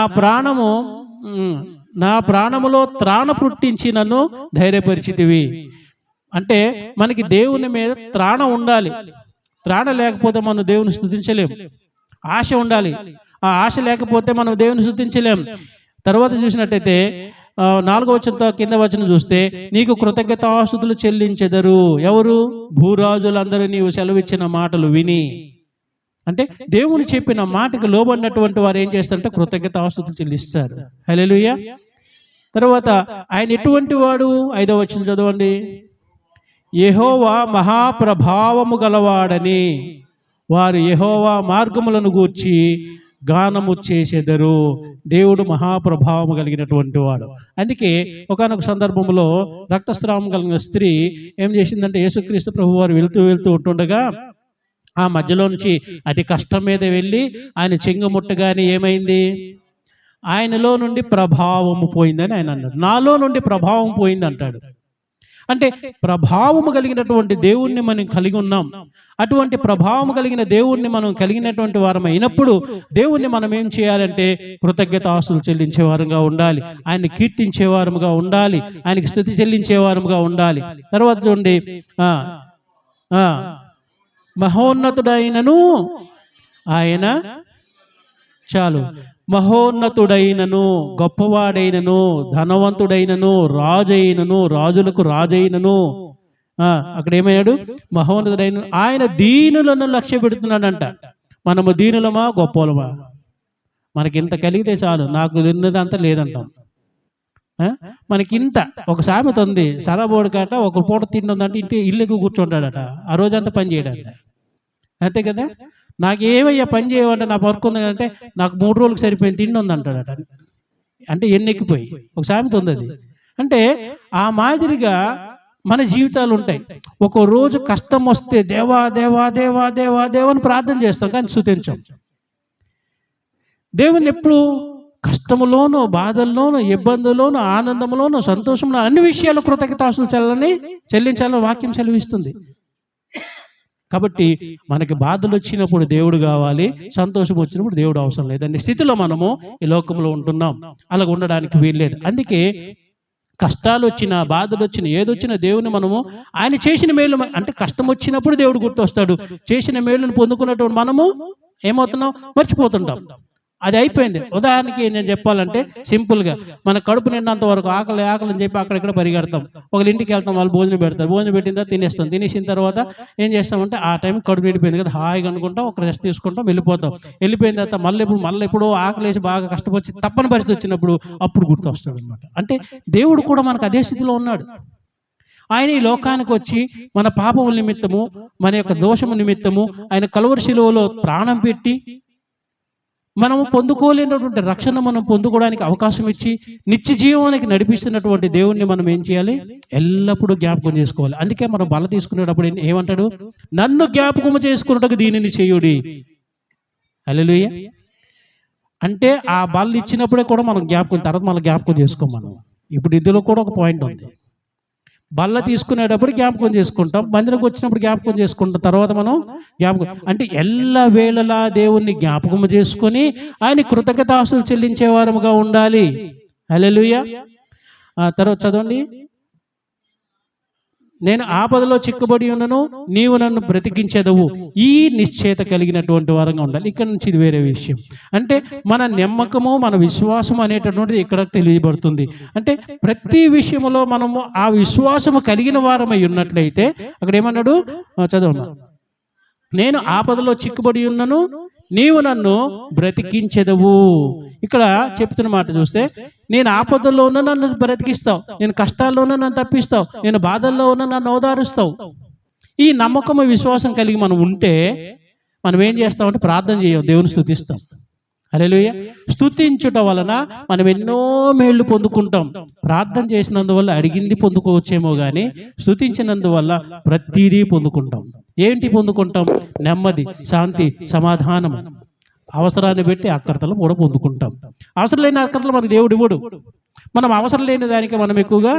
Speaker 7: ప్రాణములో త్రాణ పుట్టించి నన్ను ధైర్యపరిచితివి. అంటే మనకి దేవుని మీద త్రాణ ఉండాలి. త్రాణ లేకపోతే మనం దేవుని స్తుతించలేం. ఆశ ఉండాలి. ఆ ఆశ లేకపోతే మనం దేవుని స్తుతించలేం. తర్వాత చూసినట్టయితే 4వ వచనంతో కింద వచనం చూస్తే, నీకు కృతజ్ఞతాస్తుతులు చెల్లించెదరు. ఎవరు? భూరాజులందరూ నీవు సెలవిచ్చిన మాటలు విని. అంటే దేవుని చెప్పిన మాటకు లోబడినటువంటి వారు ఏం చేస్తారంటే కృతజ్ఞతాస్తుతులు చెల్లిస్తారు. హల్లెలూయా. తర్వాత ఆయన ఎటువంటి వాడు? 5వ వచనం చదవండి. యెహోవా మహాప్రభావము గలవాడని వారు యెహోవా మార్గములను గూర్చి గానము చేసెదరు. దేవుడు మహాప్రభావము కలిగినటువంటి వాడు. అందుకే ఒకానొక సందర్భంలో రక్తస్రావం కలిగిన స్త్రీ ఏం చేసిందంటే యేసుక్రీస్తు ప్రభు వారు వెళ్తూ ఉంటుండగా ఆ మధ్యలో నుంచి అతి కష్టం మీద వెళ్ళి ఆయన చెంగు ముట్టగానే ఏమైంది? ఆయనలో నుండి ప్రభావము పోయిందని ఆయన అన్నాడు. నాలో నుండి ప్రభావం పోయింది అంటాడు. అంటే ప్రభావము కలిగినటువంటి దేవుణ్ణి మనం కలిగి ఉన్నాం. అటువంటి ప్రభావం కలిగిన దేవుణ్ణి మనం కలిగినటువంటి వారం అయినప్పుడు దేవుణ్ణి మనం ఏం చేయాలంటే కృతజ్ఞతాస్తుతులు చెల్లించేవారుగా ఉండాలి, ఆయన్ని కీర్తించేవారుగా ఉండాలి, ఆయనకి స్తుతి చెల్లించేవారుగా ఉండాలి. తర్వాత చూడండి, మహోన్నతుడైనను ఆయన చాలు మహోన్నతుడైనను, గొప్పవాడైనను, ధనవంతుడైనను, రాజైనను, రాజులకు రాజైనను. అక్కడ ఏమయ్యాడు? మహోన్నతుడైన ఆయన దీనులను లక్ష్య పెడుతున్నాడంట. మనము దీనులమా గొప్పలమా? మనకి ఇంత కలిగితే చాలు, నాకు ఉన్నదంతా లేదంటాం. మనకింత ఒక సామెత ఉంది, సరబోడు కాట ఒక పూట తింటుందంటే ఇంటి ఇల్లుకు కూర్చుంటాడట, ఆ రోజంతా పని చేయడంట. అంతే కదా? నాకేమయ్యా పని చేయమంటే నా వర్క్ ఉంది అంటే నాకు 3 రోజులకు సరిపోయింది తిండి ఉంది అంటాడట. అంటే ఎన్నెక్కిపోయి ఒక సామెత ఉంది అది. అంటే ఆ మాదిరిగా మన జీవితాలు ఉంటాయి. ఒక రోజు కష్టం వస్తే దేవా దేవా దేవా దేవా దేవని ప్రార్థన చేస్తాం, కానీ స్తుతించాం. దేవుని ఎప్పుడు కష్టములోనూ, బాధల్లోనూ, ఇబ్బందుల్లోనూ, ఆనందంలోనూ, సంతోషంలో, అన్ని విషయాలు కృతజ్ఞతాస్తుతులు చెల్లించాలని వాక్యం సెలవిస్తుంది. కాబట్టి మనకి బాధలు వచ్చినప్పుడు దేవుడు కావాలి, సంతోషం వచ్చినప్పుడు దేవుడు అవసరం లేదనే స్థితిలో మనము ఈ లోకంలో ఉంటున్నాం. అలా ఉండడానికి వీల్లేదు. అందుకే కష్టాలు వచ్చినా, బాధలు వచ్చినా, ఏదొచ్చినా దేవుని మనము ఆయన చేసిన మేలు, అంటే కష్టం వచ్చినప్పుడు దేవుడు గుర్తొస్తాడు. చేసిన మేలును పొందుకున్నటువంటి మనము ఏమవుతున్నాం, మర్చిపోతుంటాం. అది అయిపోయింది. ఉదాహరణకి నేను చెప్పాలంటే సింపుల్గా, మన కడుపు నిండినంత వరకు ఆకలి ఆకలి అని చెప్పి అక్కడెక్కడ పరిగెడతాం. ఒకళ్ళ ఇంటికి వెళ్తాం, వాళ్ళు భోజనం పెడతారు, భోజనం పెట్టిన తర్వాత తినేస్తాం. తినేసిన తర్వాత ఏం చేస్తామంటే ఆ టైం కడుపు నిండిపోయింది కదా, హాయిగా అనుకుంటాం, ఒక రెస్ట్ తీసుకుంటాం, వెళ్ళిపోతాం. వెళ్ళిపోయిన తర్వాత మళ్ళీ ఎప్పుడో ఆకలేసి బాగా కష్టపడి తప్పని పరిస్థితి వచ్చినప్పుడు అప్పుడు గుర్తు వస్తాడు అనమాట. అంటే దేవుడు కూడా మనకు అదే స్థితిలో ఉన్నాడు. ఆయన ఈ లోకానికి వచ్చి మన పాపముల నిమిత్తము, మన యొక్క దోషము నిమిత్తము ఆయన కలువరి శిలువలో ప్రాణం పెట్టి మనము పొందుకోలేనటువంటి రక్షణ మనం పొందుకోవడానికి అవకాశం ఇచ్చి నిత్య జీవానికి నడిపిస్తున్నటువంటి దేవుణ్ణి మనం ఏం చేయాలి, ఎల్లప్పుడూ జ్ఞాపకం చేసుకోవాలి. అందుకే మనం బల తీసుకునేటప్పుడు ఏమంటాడు, నన్ను జ్ఞాపకం చేసుకున్నట్టుగా దీనిని చేయుడి. హల్లెలూయా. అంటే ఆ బల ఇచ్చినప్పుడే కూడా మనం జ్ఞాపకం, తర్వాత మనం జ్ఞాపకం చేసుకోం. మనం ఇప్పుడు ఇందులో కూడా ఒక పాయింట్ ఉంది. బల్ల తీసుకునేటప్పుడు జ్ఞాపకం చేసుకుంటాం, మందిరకు వచ్చినప్పుడు జ్ఞాపకం చేసుకుంటాం, తర్వాత మనం జ్ఞాపకం, అంటే ఎల్ల వేళలా దేవుణ్ణి జ్ఞాపకం చేసుకొని ఆయన కృతజ్ఞతాస్తులు చెల్లించే వారముగా ఉండాలి. హల్లెలూయా. తర్వాత చదవండి, నేను ఆపదలో చిక్కుబడి ఉన్నను, నీవు నన్ను బ్రతికించెదవు. ఈ నిశ్చయత కలిగినటువంటి వారంగా ఉండాలి. ఇక్కడ నుంచి ఇది వేరే విషయం. అంటే మన నమ్మకము, మన విశ్వాసం అనేటటువంటిది ఇక్కడ తెలియబడుతుంది. అంటే ప్రతి విషయంలో మనము ఆ విశ్వాసము కలిగిన వారమై ఉన్నట్లయితే, అక్కడ ఏమన్నాడు చదవమ్మా, నేను ఆపదలో చిక్కుబడి ఉన్నను, నీవు నన్ను బ్రతికించెదవు. ఇక్కడ చెప్తున్న మాట చూస్తే, నేను ఆపదల్లో ఉన్న నన్ను బ్రతికిస్తావు, నేను కష్టాల్లో ఉన్న నన్ను తప్పిస్తావు, నేను బాధల్లో ఉన్న నన్ను ఓదారుస్తావు. ఈ నమ్మకము విశ్వాసం కలిగి మనం ఉంటే మనం ఏం చేస్తామంటే ప్రార్థన చేయం, దేవుని స్తుతిస్తాం. హల్లెలూయా. స్తుతించుట వలన మనం ఎన్నో మేళ్లు పొందుకుంటాం. ప్రార్థన చేసినందువల్ల అడిగింది పొందుకోవచ్చేమో కానీ స్తుతించినందువల్ల ప్రతిదీ పొందుకుంటాం. ఏంటి పొందుకుంటాం? నెమ్మది, శాంతి, సమాధానం. అవసరాన్ని బట్టి అక్కర్తలు కూడా పొందుకుంటాం. అవసరం లేని అక్కర్తలు మనకు దేవుడు ఇవ్వడు. మనం అవసరం లేని దానికి మనం ఎక్కువగా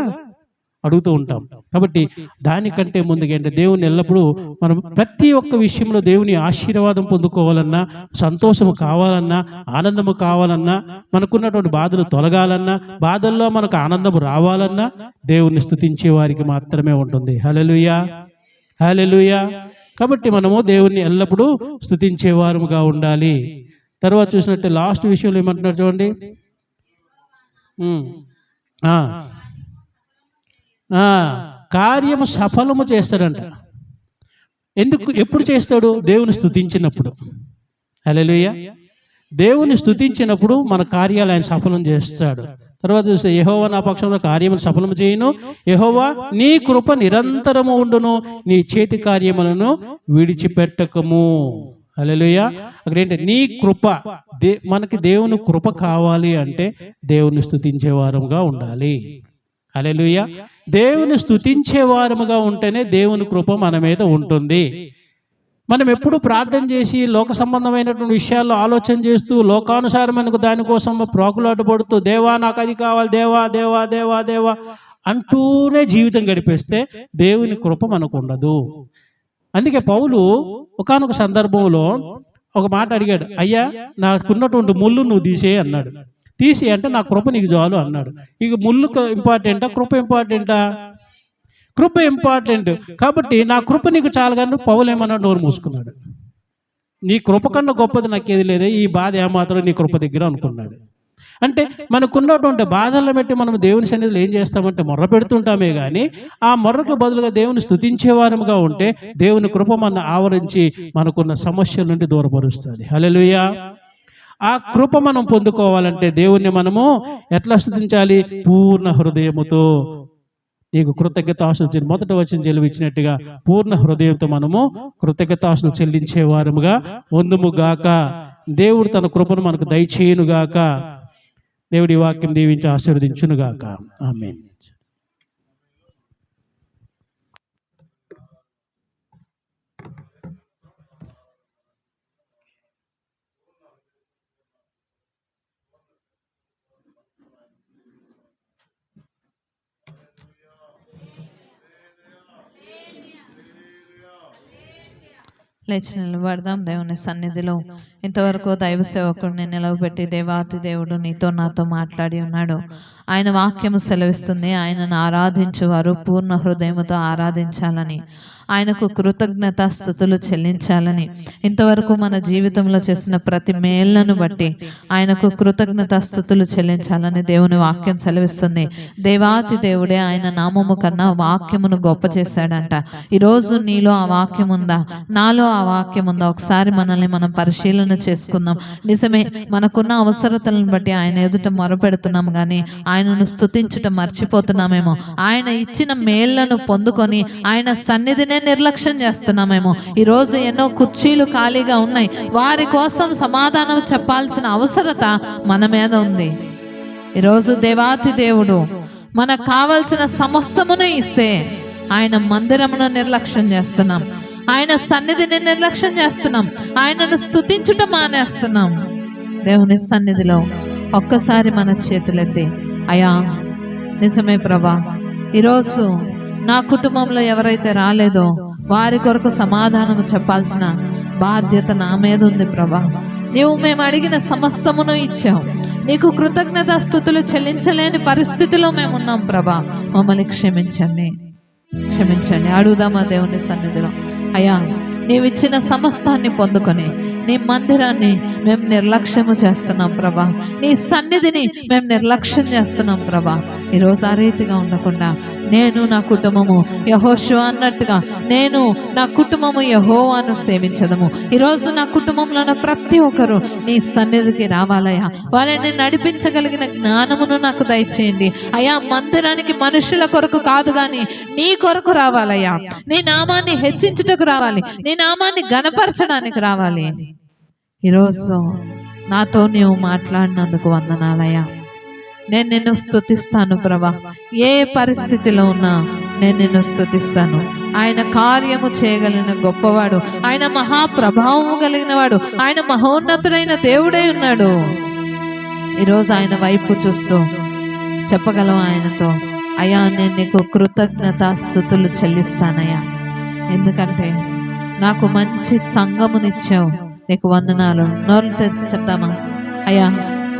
Speaker 7: అడుగుతూ ఉంటాం. కాబట్టి దానికంటే ముందుగా అంటే దేవుని ఎల్లప్పుడూ మనం ప్రతి ఒక్క విషయంలో దేవుని ఆశీర్వాదం పొందుకోవాలన్నా, సంతోషము కావాలన్నా, ఆనందము కావాలన్నా, మనకున్నటువంటి బాధలు తొలగాలన్నా, బాధల్లో మనకు ఆనందము రావాలన్నా దేవుణ్ణి స్తుతించే వారికి మాత్రమే ఉంటుంది. హల్లెలూయా, హల్లెలూయా. కాబట్టి మనము దేవుణ్ణి ఎల్లప్పుడూ స్తుతించేవారుగా ఉండాలి. తర్వాత చూసినట్టే లాస్ట్ విషయంలో ఏమంటున్నారు చూడండి, కార్యము సఫలము చేస్తాడంట. ఎందుకు, ఎప్పుడు చేస్తాడు? దేవుని స్తుతించినప్పుడు. హల్లెలూయా. దేవుని స్తుతించినప్పుడు మన కార్యాలు ఆయన సఫలం చేస్తాడు. తర్వాత చూస్తే, యెహోవా నా పక్షంలో కార్యములు సఫలము చేయును, యెహోవా నీ కృప నిరంతరము ఉండును, నీ చేతి కార్యములను విడిచిపెట్టకము. హల్లెలూయా. అక్కడ ఏంటి? నీ కృప. మనకి దేవుని కృప కావాలి అంటే దేవుని స్తుతించే వారముగా ఉండాలి. హల్లెలూయా. దేవుని స్తుతించే వారముగా ఉంటేనే దేవుని కృప మన మీద ఉంటుంది. మనం ఎప్పుడు ప్రార్థన చేసి లోక సంబంధమైనటువంటి విషయాల్లో ఆలోచన చేస్తూ లోకానుసారమైన దానికోసం ప్రాకులాట పడుతూ దేవా నాకు అది కావాలి, దేవా దేవా దేవా దేవా అంటూనే జీవితం గడిపేస్తే దేవుని కృప మనకు ఉండదు. అందుకే పౌలు ఒకానొక సందర్భంలో ఒక మాట అడిగాడు, అయ్యా నాకున్నటువంటి ముళ్ళు నువ్వు తీసేయి అన్నాడు. తీసి అంటే నా కృప నీకు చాలు అన్నాడు. ఇక ముళ్ళు ఇంపార్టెంటా, కృప ఇంపార్టెంటా? కృప ఇంపార్టెంట్. కాబట్టి నా కృప నీకు చాలు కానీ పౌలు ఏమన్నాడు? నోరు మూసుకున్నాడు. నీ కృప కన్నా గొప్పది నాకేది లేదే, ఈ బాధ ఏమాత్రం నీ కృప దగ్గర అనుకున్నాడు. అంటే మనకున్నటువంటి బాధలను బట్టి మనం దేవుని సన్నిధిలో ఏం చేస్తామంటే మొర్ర పెడుతుంటామే కానీ ఆ మొర్రకు బదులుగా దేవుని స్తుతించేవారముగా ఉంటే దేవుని కృప మన ఆవరించి మనకున్న సమస్యల నుండి దూరపరుస్తుంది. హల్లెలూయా. ఆ కృప మనం పొందుకోవాలంటే దేవుణ్ణి మనము ఎట్లా స్తుతించాలి? పూర్ణ హృదయముతో. నీకు కృతజ్ఞతాస్తులు మొదట వచ్చిన చెల్లిచ్చినట్టుగా పూర్ణ హృదయంతో మనము కృతజ్ఞతాస్తులు చెల్లించే వారముగా ఉందుముగాక. దేవుడు తన కృపను మనకు దయచేయునుగాక. దేవుడి వాక్యం దీవించి ఆశీర్వదించునుగాక. ఆమేన్.
Speaker 5: లేచి నిలబడదాం దేవుని సన్నిధిలో. ఇంతవరకు దైవ సేవకుడిని నిలవబెట్టి దేవాతి దేవుడు నీతో నాతో మాట్లాడి ఉన్నాడు. ఆయన వాక్యము సెలవిస్తుంది, ఆయనను ఆరాధించువారు పూర్ణ హృదయముతో ఆరాధించాలని, ఆయనకు కృతజ్ఞత స్థుతులు చెల్లించాలని. ఇంతవరకు మన జీవితంలో చేసిన ప్రతి మేళ్లను బట్టి ఆయనకు కృతజ్ఞత స్థుతులు చెల్లించాలని దేవుని వాక్యం సెలవిస్తుంది. దేవాతి దేవుడే ఆయన నామము కన్నా వాక్యమును గొప్ప చేశాడంట. ఈరోజు నీలో ఆ వాక్యం ఉందా? నాలో ఆ వాక్యం ఉందా? ఒకసారి మనల్ని మనం పరిశీలన చేసుకుందాం. నిజమే, మనకున్న అవసరతలను బట్టి ఆయన ఎదుట మొరపెడుతున్నాం, కానీ ఆయనను స్తుతించుట మర్చిపోతున్నామేమో. ఆయన ఇచ్చిన మేళ్లను పొందుకొని ఆయన సన్నిధినే నిర్లక్ష్యం చేస్తున్నామేమో. ఈరోజు ఎన్నో కుర్చీలు ఖాళీగా ఉన్నాయి, వారి కోసం సమాధానం చెప్పాల్సిన అవసరత మన మీద ఉంది. ఈరోజు దేవాతి దేవుడు మనకు కావలసిన సమస్తమును ఇస్తే ఆయన మందిరమును నిర్లక్ష్యం చేస్తున్నాం, ఆయన సన్నిధిని నిర్లక్ష్యం చేస్తున్నాం, ఆయనను స్తుతించుట మానేస్తున్నాం. దేవుని సన్నిధిలో ఒక్కసారి మన చేతులెత్తి, అయ్యా నిజమే ప్రభా, ఈరోజు నా కుటుంబంలో ఎవరైతే రాలేదో వారి కొరకు సమాధానం చెప్పాల్సిన బాధ్యత నా మీద ఉంది ప్రభా. నీవు మేము అడిగిన సమస్తమును ఇచ్చావు, నీకు కృతజ్ఞత స్తుతులు చెల్లించలేని పరిస్థితిలో మేము ఉన్నాం ప్రభా. మమ్మల్ని క్షమించండి, క్షమించండి. అడుగుదామా దేవుని సన్నిధిలో, అయ్యా నీవిచ్చిన సమస్తాన్ని పొందుకొని నీ మందిరాన్ని మేము నిర్లక్ష్యము చేస్తున్నాం ప్రభా, నీ సన్నిధిని మేము నిర్లక్ష్యం చేస్తున్నాం ప్రభా. ఈరోజు ఆ రీతిగా ఉండకుండా నేను నా కుటుంబము యెహోషువ అన్నట్టుగా నేను నా కుటుంబము యెహోవాను సేవించదము. ఈరోజు నా కుటుంబంలో ఉన్న ప్రతి ఒక్కరు నీ సన్నిధికి రావాలయ్యా. వారిని నడిపించగలిగిన జ్ఞానమును నాకు దయచేయండి అయ్యా. మందిరానికి మనుషుల కొరకు కాదు కానీ నీ కొరకు రావాలయ్యా. నీ నామాన్ని హెచ్చించుటకు రావాలి, నీ నామాన్ని గణపరచడానికి రావాలి. ఈరోజు నాతో నీవు మాట్లాడినందుకు వందనాలయ్యా. నేను నిన్ను స్తుతిస్తాను ప్రభా. ఏ పరిస్థితిలో ఉన్నా నేను నిన్ను స్తుతిస్తాను. ఆయన కార్యము చేయగలిగిన గొప్పవాడు, ఆయన మహాప్రభావము కలిగిన వాడు, ఆయన మహోన్నతుడైన దేవుడే ఉన్నాడు. ఈరోజు ఆయన వైపు చూస్తూ చెప్పగలం ఆయనతో, అయ్యా నేను నీకు కృతజ్ఞత స్తుతులు చెల్లిస్తానయ్యా. ఎందుకంటే నాకు మంచి సంఘమునిచ్చావు, నీకు వందనాలు. నోరు తెరిచి చెప్తామా? అయ్యా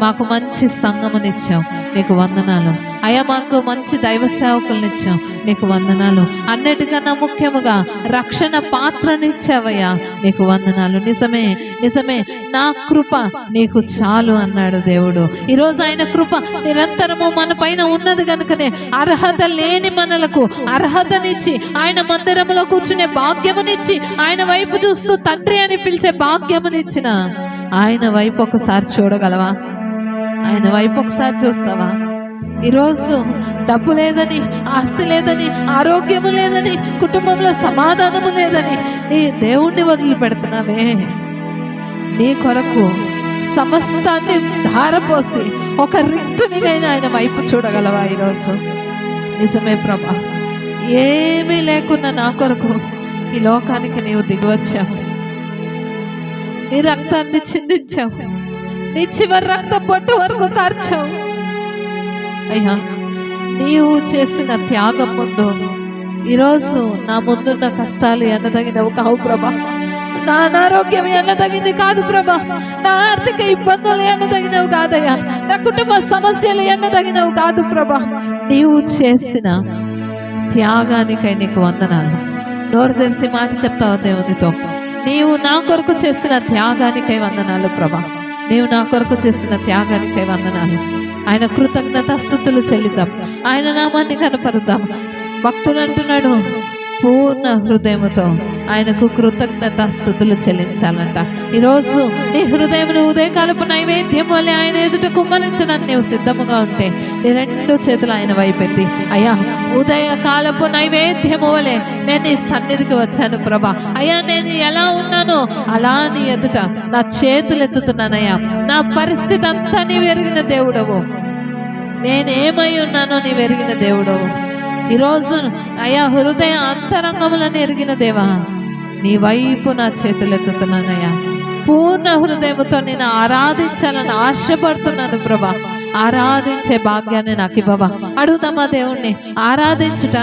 Speaker 5: మాకు మంచి సంఘమునిచ్చావు, నీకు వందనాలు అయ్యా. మాకు మంచి దైవ సేవకులనిచ్చావు, నీకు వందనాలు. అన్నిటికన్నా ముఖ్యముగా రక్షణ పాత్రనిచ్చావయ్యా, నీకు వందనాలు. నిజమే నిజమే, నా కృప నీకు చాలు అన్నాడు దేవుడు. ఈరోజు ఆయన కృప నిరంతరము మన పైన ఉన్నది కనుకనే అర్హత లేని మనలకు అర్హతనిచ్చి ఆయన మందిరంలో కూర్చునే భాగ్యమునిచ్చి ఆయన వైపు చూస్తూ తండ్రి అని పిలిచే భాగ్యమునిచ్చిన ఆయన వైపు ఒకసారి చూడగలవా? ఆయన వైపు ఒకసారి చూస్తావా? ఈరోజు డబ్బు లేదని, ఆస్తి లేదని, ఆరోగ్యము లేదని, కుటుంబంలో సమాధానము లేదని నీ దేవుణ్ణి వదిలిపెడుతున్నావే. నీ కొరకు సమస్తాన్ని ధారపోసి ఒక రిక్తునిగైనా ఆయన వైపు చూడగలవా ఈరోజు? నిజమే ప్రభా, ఏమీ లేకున్నా నా కొరకు ఈ లోకానికి నీవు దిగివచ్చావు, నీ రక్తాన్ని చిందించావు, నీ చివరి రక్త పొట్టు వరకు కార్చావు అయ్యా. నీవు చేసిన త్యాగం ముందు ఈరోజు నా ముందున్న కష్టాలు ఎన్నదగినవి కావు ప్రభా. నా అనారోగ్యం ఎన్నదగింది కాదు ప్రభా. నా ఆర్థిక ఇబ్బందులు ఎన్నదగినవి కాదయ్యా. నా కుటుంబ సమస్యలు ఎన్నదగినవి కాదు ప్రభా. నీవు చేసిన త్యాగానికై నీకు వందనాలు. నోరు తెరిచి మాట చెప్తావా దేవునితో? నీవు నా కొరకు చేసిన త్యాగానికై వందనాలు ప్రభా. నీవు నా కొరకు చేసిన త్యాగానికై వందనాలు. ఆయన కృతజ్ఞత స్తుతులు చెల్లిద్దాం, ఆయన నామాన్ని కనపరుద్దాం. భక్తులు అంటున్నాడు, పూర్ణ హృదయముతో ఆయనకు కృతజ్ఞత స్తుతులు చెల్లించాలంట. ఈరోజు నీ హృదయమును ఉదయకాలపు నైవేద్యం వల్ల ఆయన ఎదుట కుమ్మరించడానికి నీవు సిద్ధముగా ఉంటే నీ రెండు చేతులు ఆయన వైపెత్తి, అయ్యా ఉదయకాలపు నైవేద్యము వలె నేను నీ సన్నిధికి వచ్చాను ప్రభా. అయ్యా నేను ఎలా ఉన్నానో అలా నీ ఎదుట నా చేతులు ఎత్తుతున్నానయ్యా. నా పరిస్థితి అంతా నీవు ఎరిగిన దేవుడవు, నేనేమై ఉన్నానో నీవు ఎరిగిన దేవుడవు. ఈరోజు అయ్యా హృదయ అంతరంగములను ఎరిగిన దేవా, నీ వైపు నా చేతులు ఎత్తుతున్నానయ్యా. పూర్ణ హృదయముతో నేను ఆరాధించాలని ఆశపడుతున్నాను ప్రభా. ఆరాధించే భాగ్యాన్ని నాకు ఇవ్వవా? అడుగుతామా దేవుణ్ణి? ఆరాధించుట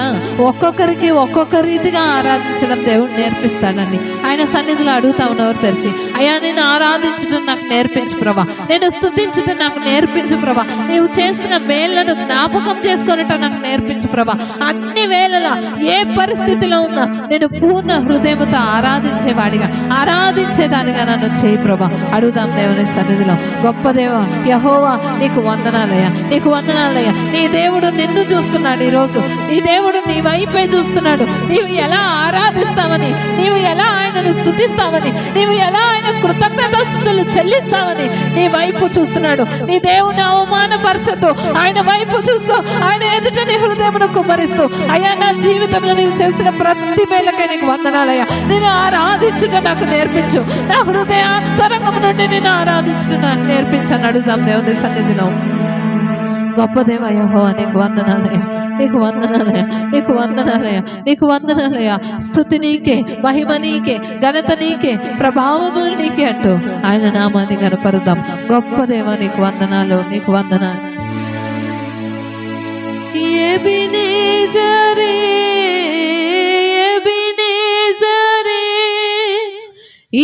Speaker 5: ఒక్కొక్కరికి ఒక్కొక్క రీతిగా ఆరాధించడం దేవుడు నేర్పిస్తాడని ఆయన సన్నిధిలో అడుగుతా ఉన్నవారు తెలిసి, అయ్యా నేను ఆరాధించడం నాకు నేర్పించు ప్రభా, నేను స్తుతించటం నాకు నేర్పించు ప్రభా, నీవు చేసిన మేళ్లను జ్ఞాపకం చేసుకొనటం నాకు నేర్పించు ప్రభా. అన్ని వేళలా ఏ పరిస్థితిలో ఉన్నా నేను పూర్ణ హృదయంతో ఆరాధించేవాడిగా, ఆరాధించేదానిగా నన్ను చేయి ప్రభా. అడుగుదాం దేవుని సన్నిధిలో. గొప్ప దేవ యెహోవా నీకు వందనాలయ్యా, నీకు వందనాలయ్యా. నీ దేవుడు నిన్ను చూస్తున్నాడు ఈరోజు, నీ దేవుడు నీ వైపే చూస్తున్నాడు. నీవు ఎలా ఆరాధిస్తావని, నీవు ఎలా ఆయనను స్తుతిస్తావని, నీవు ఎలా ఆయన కృతజ్ఞతాస్తుతులు చెల్లిస్తావని నీ వైపు చూస్తున్నాడు. నీ దేవుని అవమానపరచొద్దు, ఆయన వైపు చూస్తూ ఆయన ఎదుట నీ హృదయమును కుమ్మరిస్తూ, అయ్యా నా జీవితంలో నీవు చేసిన ప్రతి మేలకై నీకు వందనాలయ్యా, నేను ఆరాధించుట నాకు నేర్పించు, నా హృదయాంతరంగం నుండి నేను ఆరాధించుట నాకు నేర్పించని అడుగుదాం దేవుని సన్నిధిలో. గొప్ప దేవ యెహోవా నీకు వందనాలయ్యా, నీకు వందనాలయ్యా, నీకు వందనాలయ్యా, నీకు వందనాలయ్యా. స్తుతి నీకే, మహిమ నీకే, ఘనత నీకే, ప్రభావములు నీకే అంటూ ఆయన నామాన్ని కనపరుద్దాం. గొప్ప దేవ నీకు వందనాలు, నీకు వందనాలు. ఎబినేజరే, ఎబినేజరే,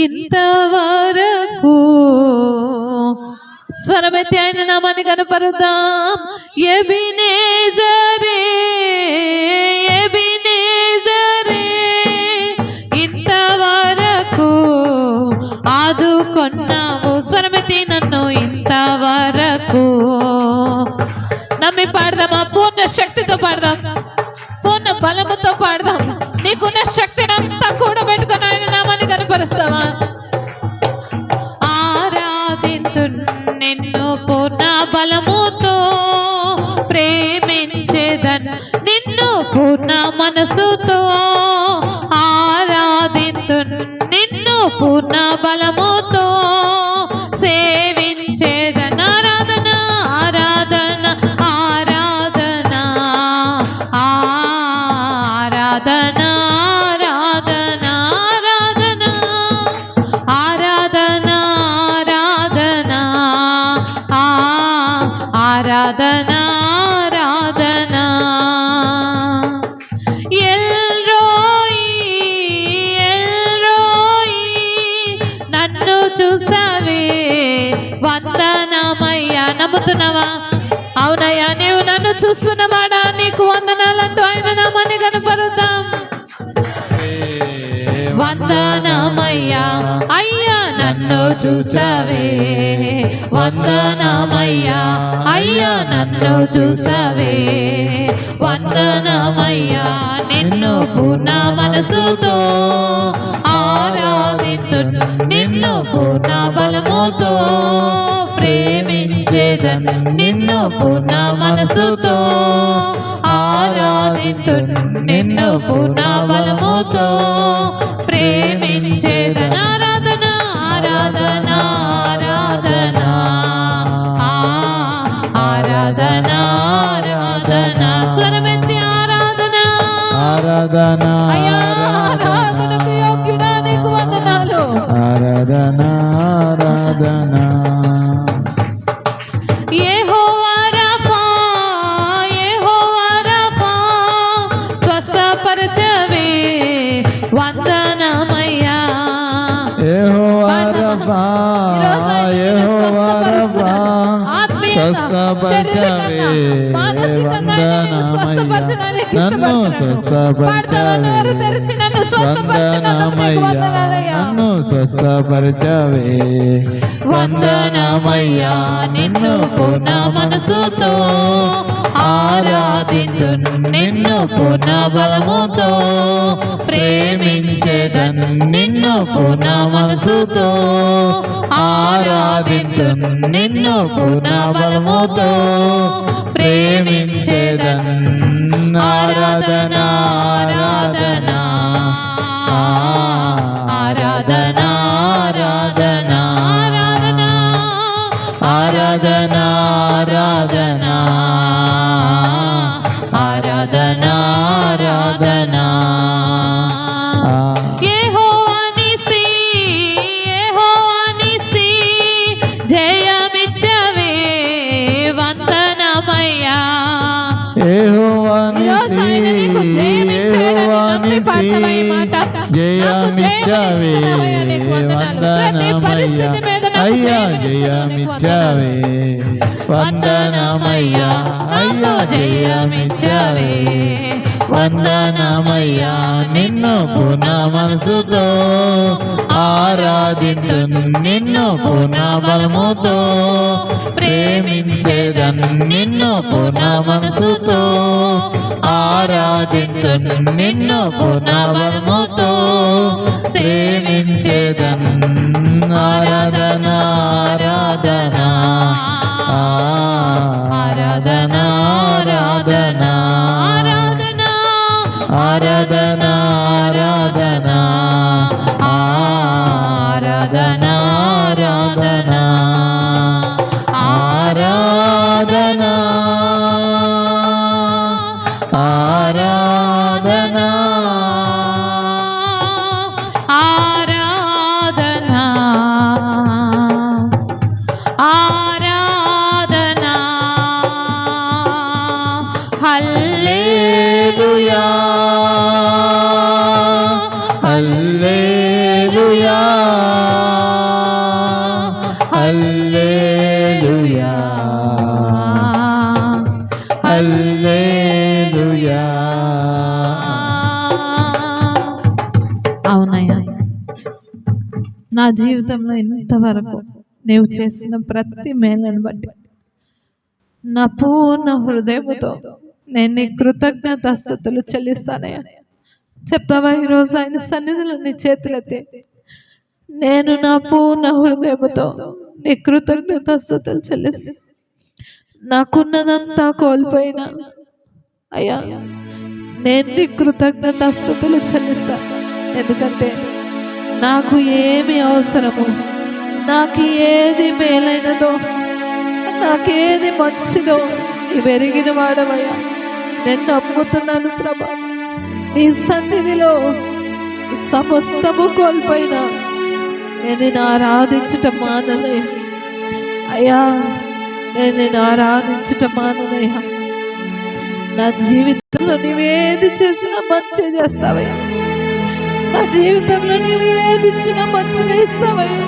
Speaker 5: ఇంతవరకు స్వరమెత్తి ఆయన నామాన్ని కనపరుద్దాం. ఎబినేజరే, ఎబినేజరే, ఇంతవరకు ఆదుకొన్నావు. స్వరమెత్తి నన్ను ఇంతవరకు. నమ్మి పాడదామా? పూర్ణ శక్తితో పాడదాం, పూర్ణ బలముతో పాడదాం. నీకున్న శక్తిని అంతా కూడా పెట్టుకొని ఆయన నామాన్ని కనపరుస్తావా? ఆరాధింతు నిన్ను పూర్ణ బలముతో, ప్రేమించేదన్ నిన్ను పూర్ణ మనసుతో. ఆరాధింతు నిన్ను పూర్ణ బలముతో, సేవించేదన్. ఆరాధన ఆరాధన ఆరాధన ఆరాధన ఆరాధన ఆరాధన ఆరాధన ఆరాధన ఆరాధన. ఎల్రోయి ఎల్రోయి నన్ను చూసావే వందనమయ్యా. నమ్ముతున్నావా? అవునయ్యా, నీవు నన్ను చూస్తున్నవాడా, నీకు వందనాలంటూ ఆయన నామాన్ని కనపరుద్దాం. వందనమయ్యా అయ్యా నన్ను చూసావే, వందనమయ్యా అయ్యా నన్ను చూసావే, వందనమయ్యా నిన్ను పూర్ణ మనసుతో ఆరాధింతు, నిన్ను పూర్ణ బలముతో ప్రేమించేదన్, నిన్ను పూర్ణ మనసుతో ఆరాధింతు, నిన్ను పూర్ణ బలముతో ప్రేమించేదన్. ఆరాధన ఆరాధన ఆరాధన ఆరాధన ఆరాధన. స్వరమెత్తి ఆరాధన
Speaker 6: ఆరాధన
Speaker 5: అయ్యా, ఆరాధనకు యోగ్యుడా, నీకు వందనాలు.
Speaker 6: ఆరాధన ఆరాధన.
Speaker 5: యెహోవా రఫా, యెహోవా రఫా, స్వస్థపరచవే వందనమయ్యా.
Speaker 6: యెహోవా రఫా, యెహోవా రఫా, స్వస్థపరచవే వందనమయ్యా. నన్ను స్వస్థపరచవే వందనమయ్యా, నన్ను స్వస్థపరచవే వందనమయ్యా. నిన్ను పూర్ణ మనసుతో ఆరాధింతు, నిన్ను పూర్ణ బలముతో ప్రేమించేదన్, నిన్ను పూర్ణ మనసుతో ఆరాధింతు, నిన్ను పూర్ణ బలముతో ప్రేమించేదన్. ఆరాధన ఆరాధన ఆరాధన ఆరాధన ఆరాధన ఆరాధన ఆరాధన ఆరాధన. యెహోవా నిసి, యెహోవా నిసి, జయమిచ్చవే వందనమయ్యా. జయమిచ్చావే వందనమయ్యా అయ్యా జయమిచ్చావే వందనమయ్యా అయ్యా జయమిచ్చావే వందనమయ్యా నిన్ను పూర్ణ మనసుతో ఆరాధించును నిన్ను పూర్ణ బలముతో ప్రేమించేదను నిన్ను పూర్ణ మనసుతో ఆరాధించును నిన్ను పూర్ణ బలముతో ప్రేమించేదను ఆరాధన ఆరాధన ఆరాధన ఆరాధన ఆరాధన ఆరాధన ఆరాధన ఆరాధన ఆరాధన ఆరాధన
Speaker 5: ఆరాధన ఆరాధన హల్లెలూయా
Speaker 6: హల్లెలూయా హల్లెలూయా హల్లెలూయా.
Speaker 5: అవునయ్యా, నా జీవితంలో ఇంతవరకు నీవు చేసిన ప్రతి మేలను బట్టి నా పూర్ణ హృదయముతో నేను నీ కృతజ్ఞతాస్తుతులు చెల్లిస్తానయ్యా. చెప్తావా ఈరోజు ఆయన సన్నిధిలో నీ చేతులెత్తి నేను నా పూర్ణ హృదయముతో నీ కృతజ్ఞతాస్తుతులు చెల్లిస్తా. నాకున్నదంతా కోల్పోయినా అయ్యా నేను నీ కృతజ్ఞతాస్తుతులు చెల్లిస్తాను. ఎందుకంటే నాకు ఏమి అవసరమో, నాకు ఏది మేలైనదో, నాకేది మంచిదో నీవు ఎరిగిన వాడవయ్యా. నేను నమ్ముతున్నాను ప్రభా, నీ సన్నిధిలో సమస్తము కోల్పోయినా నేను నిన్ను ఆరాధించుట మానలే అయ్యా. నేను నిన్ను ఆరాధించుట మానలయ్యా. నా జీవితంలో నీవేది చేసినా మంచి చేస్తావయ్యా. నా జీవితంలో నీవు ఏది ఇచ్చినా మంచిగా ఇస్తావయ్యా.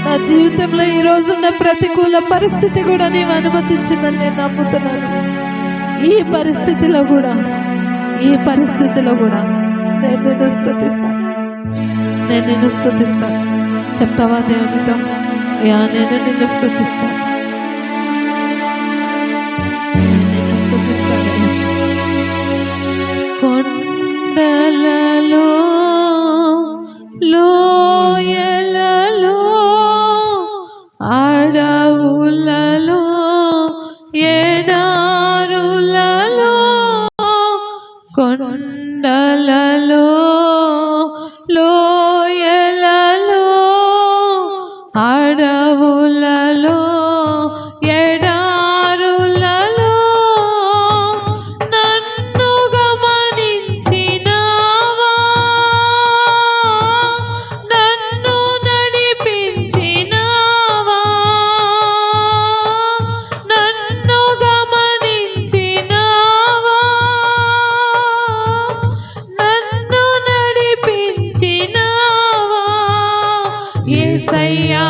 Speaker 5: నా జీవితంలో ఈ రోజున్న ప్రతికూల పరిస్థితి కూడా నీవు అనుమతించిందని నేను నమ్ముతున్నాను. ఈ పరిస్థితిలో కూడా నేను నిన్ను స్తుతిస్తాను, నేను నిన్ను స్తుతిస్తాను. చెప్తావా దేవునితో, అయ్యా నేను నిన్ను స్తుతిస్తాను, నిన్ను స్తుతిస్తాను. కొండలలో లోయలలో అడవులలో ఎడారులలో కొండలలో లోయలలో అడవులలో ఎడారులలో నన్ను గమనించినావా, నన్ను నడిపించినావా, నన్ను గమనించినావా, నన్ను నడిపించినావా. యేసయ్యా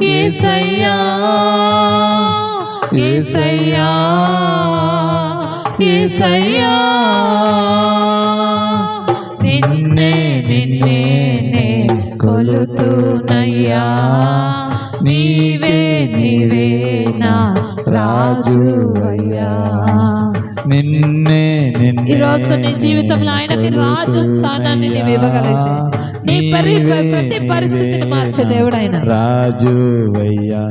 Speaker 5: యేసయ్యా యేసయ్యా యేసయ్యా నిన్నే నిన్నే నే కొలుతునయ్యా. నీవే నీవే నా రాజు అయ్యా.
Speaker 6: నిన్నే
Speaker 5: ఈరోజు నీ జీవితంలో ఆయనకి రాజు స్థానాన్ని నీవు ఇవ్వగలిగితే నీ ప్రతి పరిస్థితిని మార్చే దేవుడు ఆయన.
Speaker 6: రాజు అయ్యా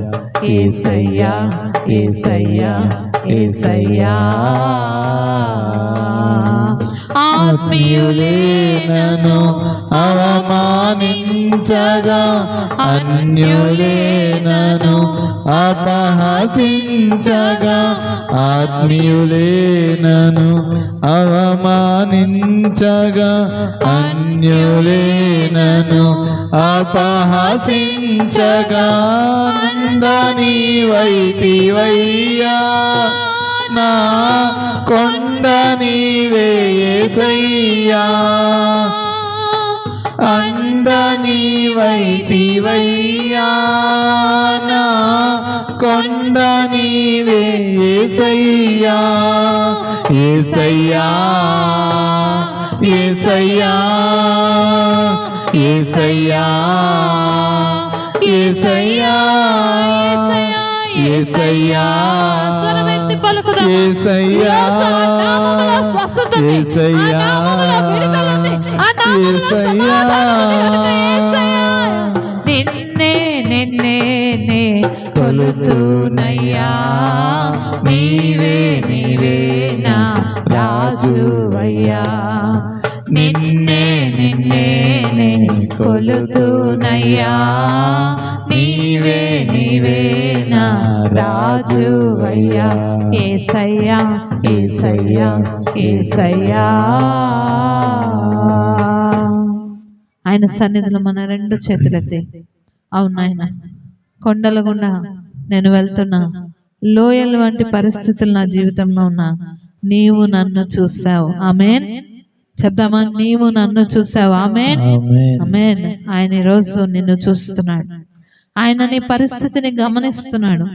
Speaker 5: యేసయ్యా యేసయ్యా యేసయ్యా.
Speaker 6: ఆత్మీయులే నన్ను అవమానించగా, అన్యులే నన్ను అపహసించగా, ఆత్మీయులే నన్ను అవమానించగా, అన్యులే నన్ను అపహసించగా, నందని వైటివయ్యా నా కొండ నీవే యేసయ్యా అండ నీవైతివయ్యా నా కొండ నీవే యేసయ్యా యేసయ్యా యేసయ్యా యేసయ్యా యేసయ్యా యేసయ్యా
Speaker 5: స్వరమెత్తి పలుకుదాం.
Speaker 6: యేసయ్యా
Speaker 5: ఈరోజు ఆ నామములో స్వస్థత ఉంది.
Speaker 6: యేసయ్యా
Speaker 5: ఆ నామములో విడుదల ఉంది. ఆ నామములో
Speaker 6: యేసయ్యా
Speaker 5: సమాధానం ఉంది కనుక యేసయ్యా. నిన్నే నిన్నే నే కొలుతునయ్యా నీవే నీవే నా రాజువయ్యా నిన్నే నిన్నే నే కొలుతునయ్యా నీవే నీవే నా రాజువయ్యా యేసయ్యా యేసయ్యా యేసయ్యా. ఆయన సన్నిధిలో మన రెండు చేతులెత్తి, అవును ఆయన కొండల గుండా నేను వెళ్తున్నా, లోయల వంటి పరిస్థితులు నా జీవితంలో ఉన్నా, నీవు నన్ను చూసావు. ఆమేన్ చెప్దామా? నీవు నన్ను చూసావు. ఆమేన్ ఆమేన్. ఆయన ఈరోజు నిన్ను చూస్తున్నాడు. ఆయన నీ పరిస్థితిని గమనిస్తున్నాడు.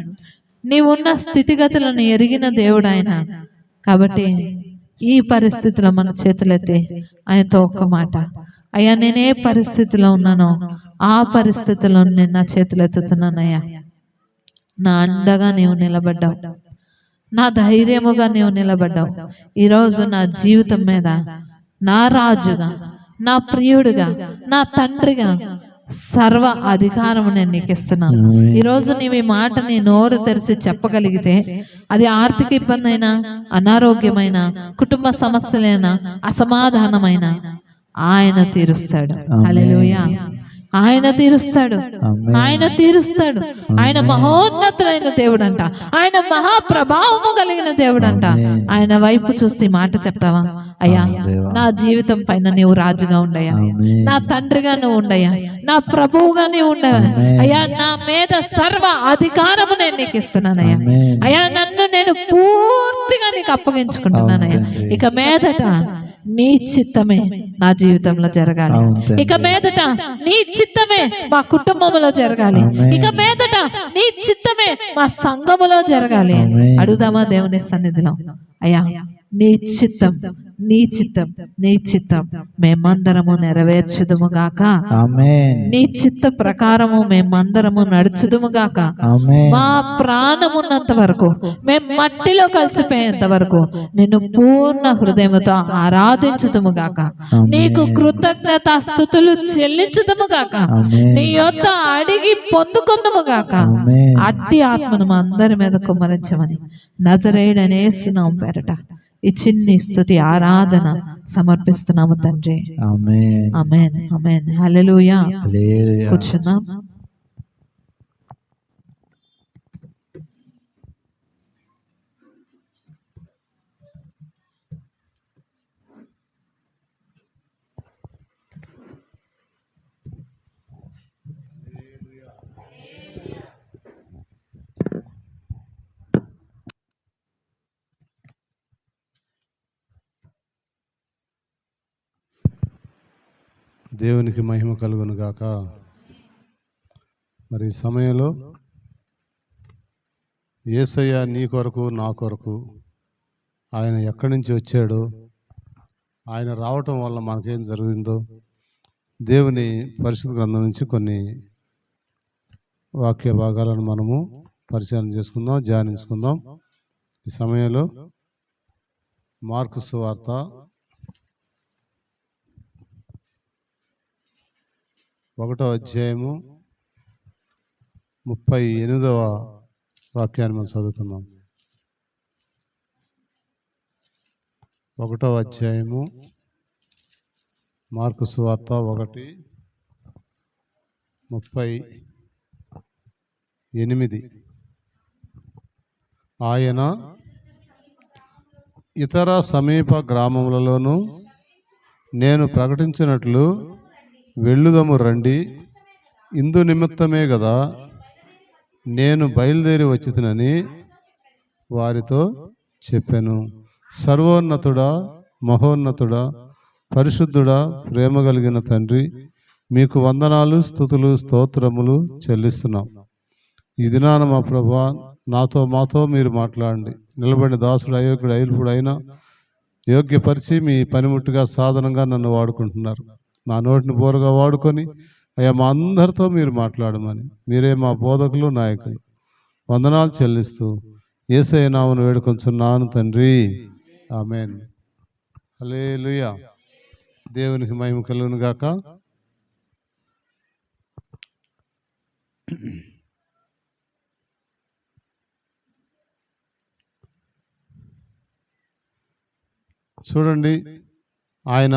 Speaker 5: నీవున్న స్థితిగతులను ఎరిగిన దేవుడు ఆయన. కాబట్టి ఈ పరిస్థితిలో మన చేతులెత్తి ఆయనతో ఒక్క మాట, అయ్యా నేనే పరిస్థితిలో ఉన్నానో ఆ పరిస్థితిలో నేను నా చేతులు ఎత్తుతున్నానయ్యా. నా అండగా నీవు నిలబడ్డావు, నా ధైర్యముగా నీవు నిలబడ్డావు. ఈరోజు నా జీవితం మీద నా రాజుగా, నా ప్రియుడిగా, నా తండ్రిగా సర్వ అధికారము నేను నీకు ఇస్తున్నాను. ఈరోజు నీవు ఈ మాట నీ నోరు తెరిచి చెప్పగలిగితే, అది ఆర్థిక ఇబ్బంది అయినా, అనారోగ్యమైన, కుటుంబ సమస్యలైనా, అసమాధానమైన ఆయన తీరుస్తాడు. హల్లెలూయా. ఆయన తీరుస్తాడు, ఆయన తీరుస్తాడు. ఆయన మహోన్నతుడైన దేవుడు అంట, ఆయన మహాప్రభావము కలిగిన దేవుడు అంట. ఆయన వైపు చూస్తే మాట చెప్తావా? అయ్యా నా జీవితం పైన నీవు రాజుగా ఉండయా, నా తండ్రిగా నువ్వు ఉండయా, నా ప్రభువుగా నీవు ఉండవా. అయ్యా నా మీద సర్వ అధికారము నేను నీకు ఇస్తున్నానయ్యా. అయ్యా నన్ను నేను పూర్తిగా నీకు అప్పగించుకుంటున్నానయ్యా. ఇక మీదట నీ చిత్తమే నా జీవితంలో జరగాలి. ఇక మీదట నీ చిత్తమే మా కుటుంబంలో జరగాలి. ఇక మీదట నీ చిత్తమే మా సంఘములో జరగాలి. అడుగుదామా దేవుని సన్నిధిలో? అయ్యా నీ చిత్తం, నీ చిత్తం, నీ చిత్తం మేమందరము నెరవేర్చుదుము గాక. నీ చిత్త ప్రకారము మేమందరము నడుచుదుము గాక. మా ప్రాణమున్నంత వరకు, మేము మట్టిలో కలిసిపోయేంత వరకు నిన్ను పూర్ణ హృదయముతో ఆరాధించుదుము గాక. నీకు కృతజ్ఞత స్థుతులు చెల్లించుదుము గాక. నీ యొద్ద అడిగి పొందుకుందుము గాక. అట్టి ఆత్మను మా అందరి మీద కుమ్మరించమని నజరేయుడనే యేసునామం పేరట ఈ చిన్ని స్తుతి ఆరాధన సమర్పిస్తున్నాము తండ్రి. ఆమేన్ ఆమేన్ ఆమేన్. హల్లెలూయా. కూర్చుందాం.
Speaker 1: దేవునికి మహిమ కలుగును గాక. మరి ఈ సమయంలో యేసయ్య నీ కొరకు, నా కొరకు ఆయన ఎక్కడి నుంచి వచ్చాడో, ఆయన రావటం వల్ల మనకేం జరిగిందో దేవుని పరిశుద్ధ గ్రంథం నుంచి కొన్ని వాక్య భాగాలను మనము పరిశీలన చేసుకుందాం, ధ్యానించుకుందాం. ఈ సమయంలో మార్కు సువార్త 1వ అధ్యాయము 38వ వాక్యాన్ని మనం చదువుకుందాం. 1వ అధ్యాయము మార్కు సువార్త 1:38. ఆయన ఇతర సమీప గ్రామములలోనూ నేను ప్రకటించినట్లు వెళ్ళుదము రండి, ఇందు నిమిత్తమే కదా నేను బయలుదేరి వచ్చినని వారితో చెప్పాను. సర్వోన్నతుడా, మహోన్నతుడా, పరిశుద్ధుడా, ప్రేమ కలిగిన తండ్రి, మీకు వందనాలు, స్తుతులు, స్తోత్రములు చెల్లిస్తున్నాం. ఈ దినాన మా ప్రభువా, మాతో మీరు మాట్లాడండి. నిలబడిన దాసుడు అయోగ్యుడు అయల్పుడు అయినా యోగ్యపరిచి మీ పనిముట్టుగా సాధనంగా నన్ను వాడుకుంటున్నారు. నా నోటిని బోరగా వాడుకొని అయ్యా మా అందరితో మీరు మాట్లాడమని, మీరే మా బోధకులు, నాయకులు. వందనాలు చెల్లిస్తూ యేసయ్య నామమున వేడుకొంచున్నాను తండ్రి, ఆమేన్. హల్లెలూయా. దేవునికి మహిమ కలుగును గాక. చూడండి, ఆయన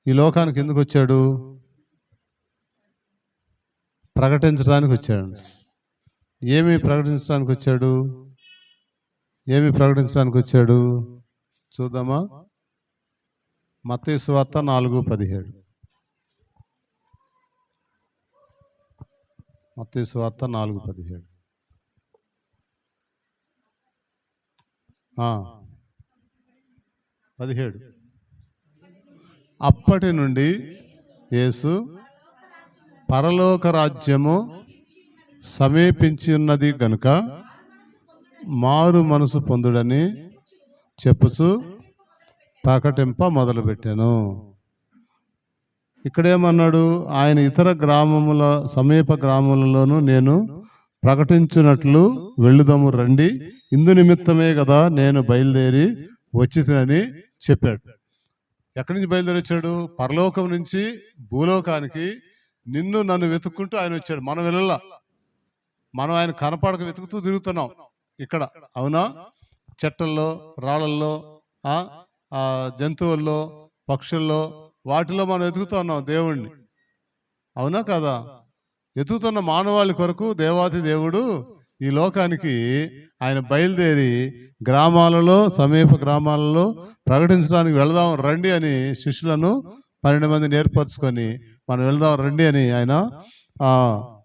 Speaker 1: ఈ లోకానికి ఎందుకు వచ్చాడు? ప్రకటించడానికి వచ్చాడు. ఏమి ప్రకటించడానికి వచ్చాడు? చూద్దామా? మత్తయి సువార్త 4:17. మత్తయి సువార్త 4:17. ఆ 17. అప్పటి నుండి యేసు పరలోక రాజ్యము సమీపించి ఉన్నది గనుక మారు మనసు పొందుడని చెప్పుచు ప్రకటింప మొదలుపెట్టాను. ఇక్కడేమన్నాడు? ఆయన ఇతర గ్రామముల సమీప గ్రామములలోనూ నేను ప్రకటించున్నట్లు వెళ్ళుదము రండి, ఇందు నిమిత్తమే కదా నేను బయలుదేరి వచ్చిందని చెప్పాడు. ఎక్కడి నుంచి బయలుదేరి వచ్చాడు? పరలోకం నుంచి భూలోకానికి నిన్ను నన్ను వెతుక్కుంటూ ఆయన వచ్చాడు. మనం వెళ్ళాల, మనం ఆయన కనపడక వెతుకుతూ తిరుగుతున్నాం ఇక్కడ, అవునా? చెట్టల్లో, రాళ్ళల్లో, జంతువుల్లో, పక్షుల్లో, వాటిలో మనం వెతుకుతూ ఉన్నాం దేవుణ్ణి, అవునా కదా? వెతుకుతున్న మానవాళి కొరకు దేవాతి దేవుడు ఈ లోకానికి ఆయన బయలుదేరి గ్రామాలలో, సమీప గ్రామాలలో ప్రకటించడానికి వెళదాం రండి అని శిష్యులను 12 మందిని ఏర్పరచుకొని మనం వెళదాం రండి అని ఆయన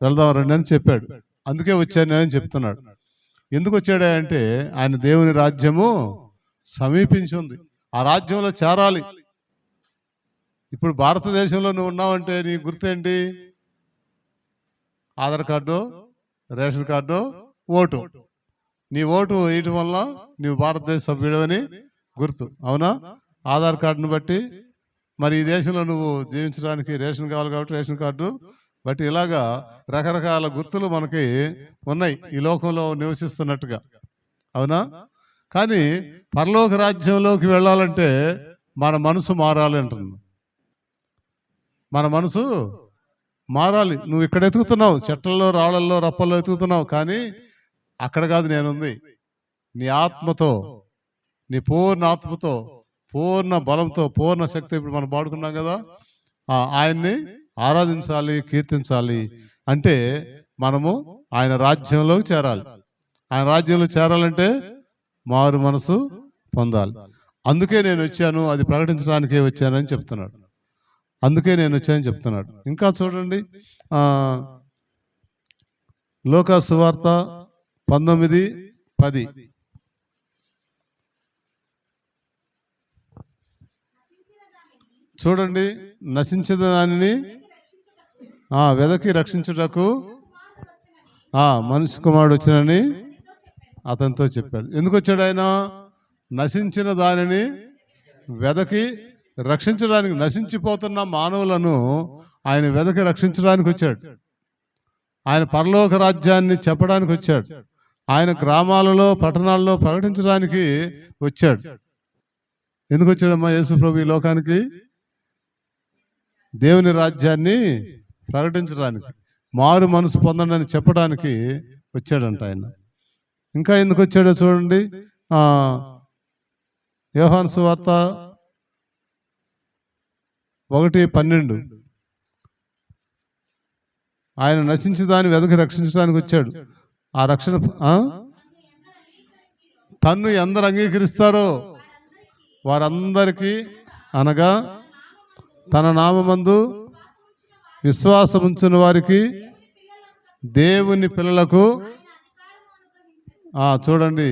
Speaker 1: వెళదాం రండి అని చెప్పాడు. అందుకే వచ్చాను అని చెప్తున్నాడు. ఎందుకు వచ్చాడా అంటే ఆయన దేవుని రాజ్యము సమీపించి ఉంది, ఆ రాజ్యంలో చేరాలి. ఇప్పుడు భారతదేశంలో నువ్వు ఉన్నావంటే నీ గుర్తేంటి? Aadhaar card, ration card, vote. నీ ఓటు వేయటం వల్ల నువ్వు భారతదేశ సభ్యుడని గుర్తు, అవునా? ఆధార్ కార్డును బట్టి మరి ఈ దేశంలో నువ్వు జీవించడానికి రేషన్ కావాలి కాబట్టి రేషన్ కార్డు బట్టి ఇలాగా రకరకాల గుర్తులు మనకి ఉన్నాయి ఈ లోకంలో నివసిస్తున్నట్టుగా, అవునా? కానీ పరలోక రాజ్యంలోకి వెళ్ళాలంటే మన మనసు మారాలి అంటున్నాను. మన మనసు మారాలి. నువ్వు ఇక్కడ ఎతుకుతున్నావు, చెట్లలో, రాళ్ళల్లో, రప్పల్లో ఎతుకుతున్నావు, కానీ అక్కడ కాదు నేనుంది. నీ ఆత్మతో, నీ పూర్ణ ఆత్మతో, పూర్ణ బలంతో, పూర్ణ శక్తి. ఇప్పుడు మనం పాడుకున్నాం కదా, ఆయన్ని ఆరాధించాలి, కీర్తించాలి. అంటే మనము ఆయన రాజ్యంలోకి చేరాలి. ఆయన రాజ్యంలో చేరాలంటే మారు మనసు పొందాలి. అందుకే నేను వచ్చాను, అది ప్రకటించడానికే వచ్చానని చెప్తున్నాడు. అందుకే నేను వచ్చానని చెప్తున్నాడు. ఇంకా చూడండి, లోకా సువార్త 19:10. చూడండి, నశించిన దానిని వెదకి రక్షించుటకు మనిషి కుమారుడు వచ్చినని అతనితో చెప్పాడు. ఎందుకు వచ్చాడు ఆయన? నశించిన దానిని వెదకి రక్షించడానికి, నశించిపోతున్న మానవులను ఆయన వెదకి రక్షించడానికి వచ్చాడు. ఆయన పరలోక రాజ్యాన్ని చెప్పడానికి వచ్చాడు. ఆయన గ్రామాలలో, పట్టణాల్లో ప్రకటించడానికి వచ్చాడు. ఎందుకు వచ్చాడమ్మా యేసు ప్రభు ఈ లోకానికి? దేవుని రాజ్యాన్ని ప్రకటించడానికి, మారు మనసు పొందండి చెప్పడానికి వచ్చాడంట ఆయన. ఇంకా ఎందుకు వచ్చాడో చూడండి, యోహాను సువార్త 1:12. ఆయన నశించి దాన్ని వెదకి రక్షించడానికి వచ్చాడు. ఆ రక్షణ తన్ను ఎందరు అంగీకరిస్తారో వారందరికీ, అనగా తన నామమందు విశ్వాసముంచిన వారికి, దేవుని పిల్లలకు, చూడండి,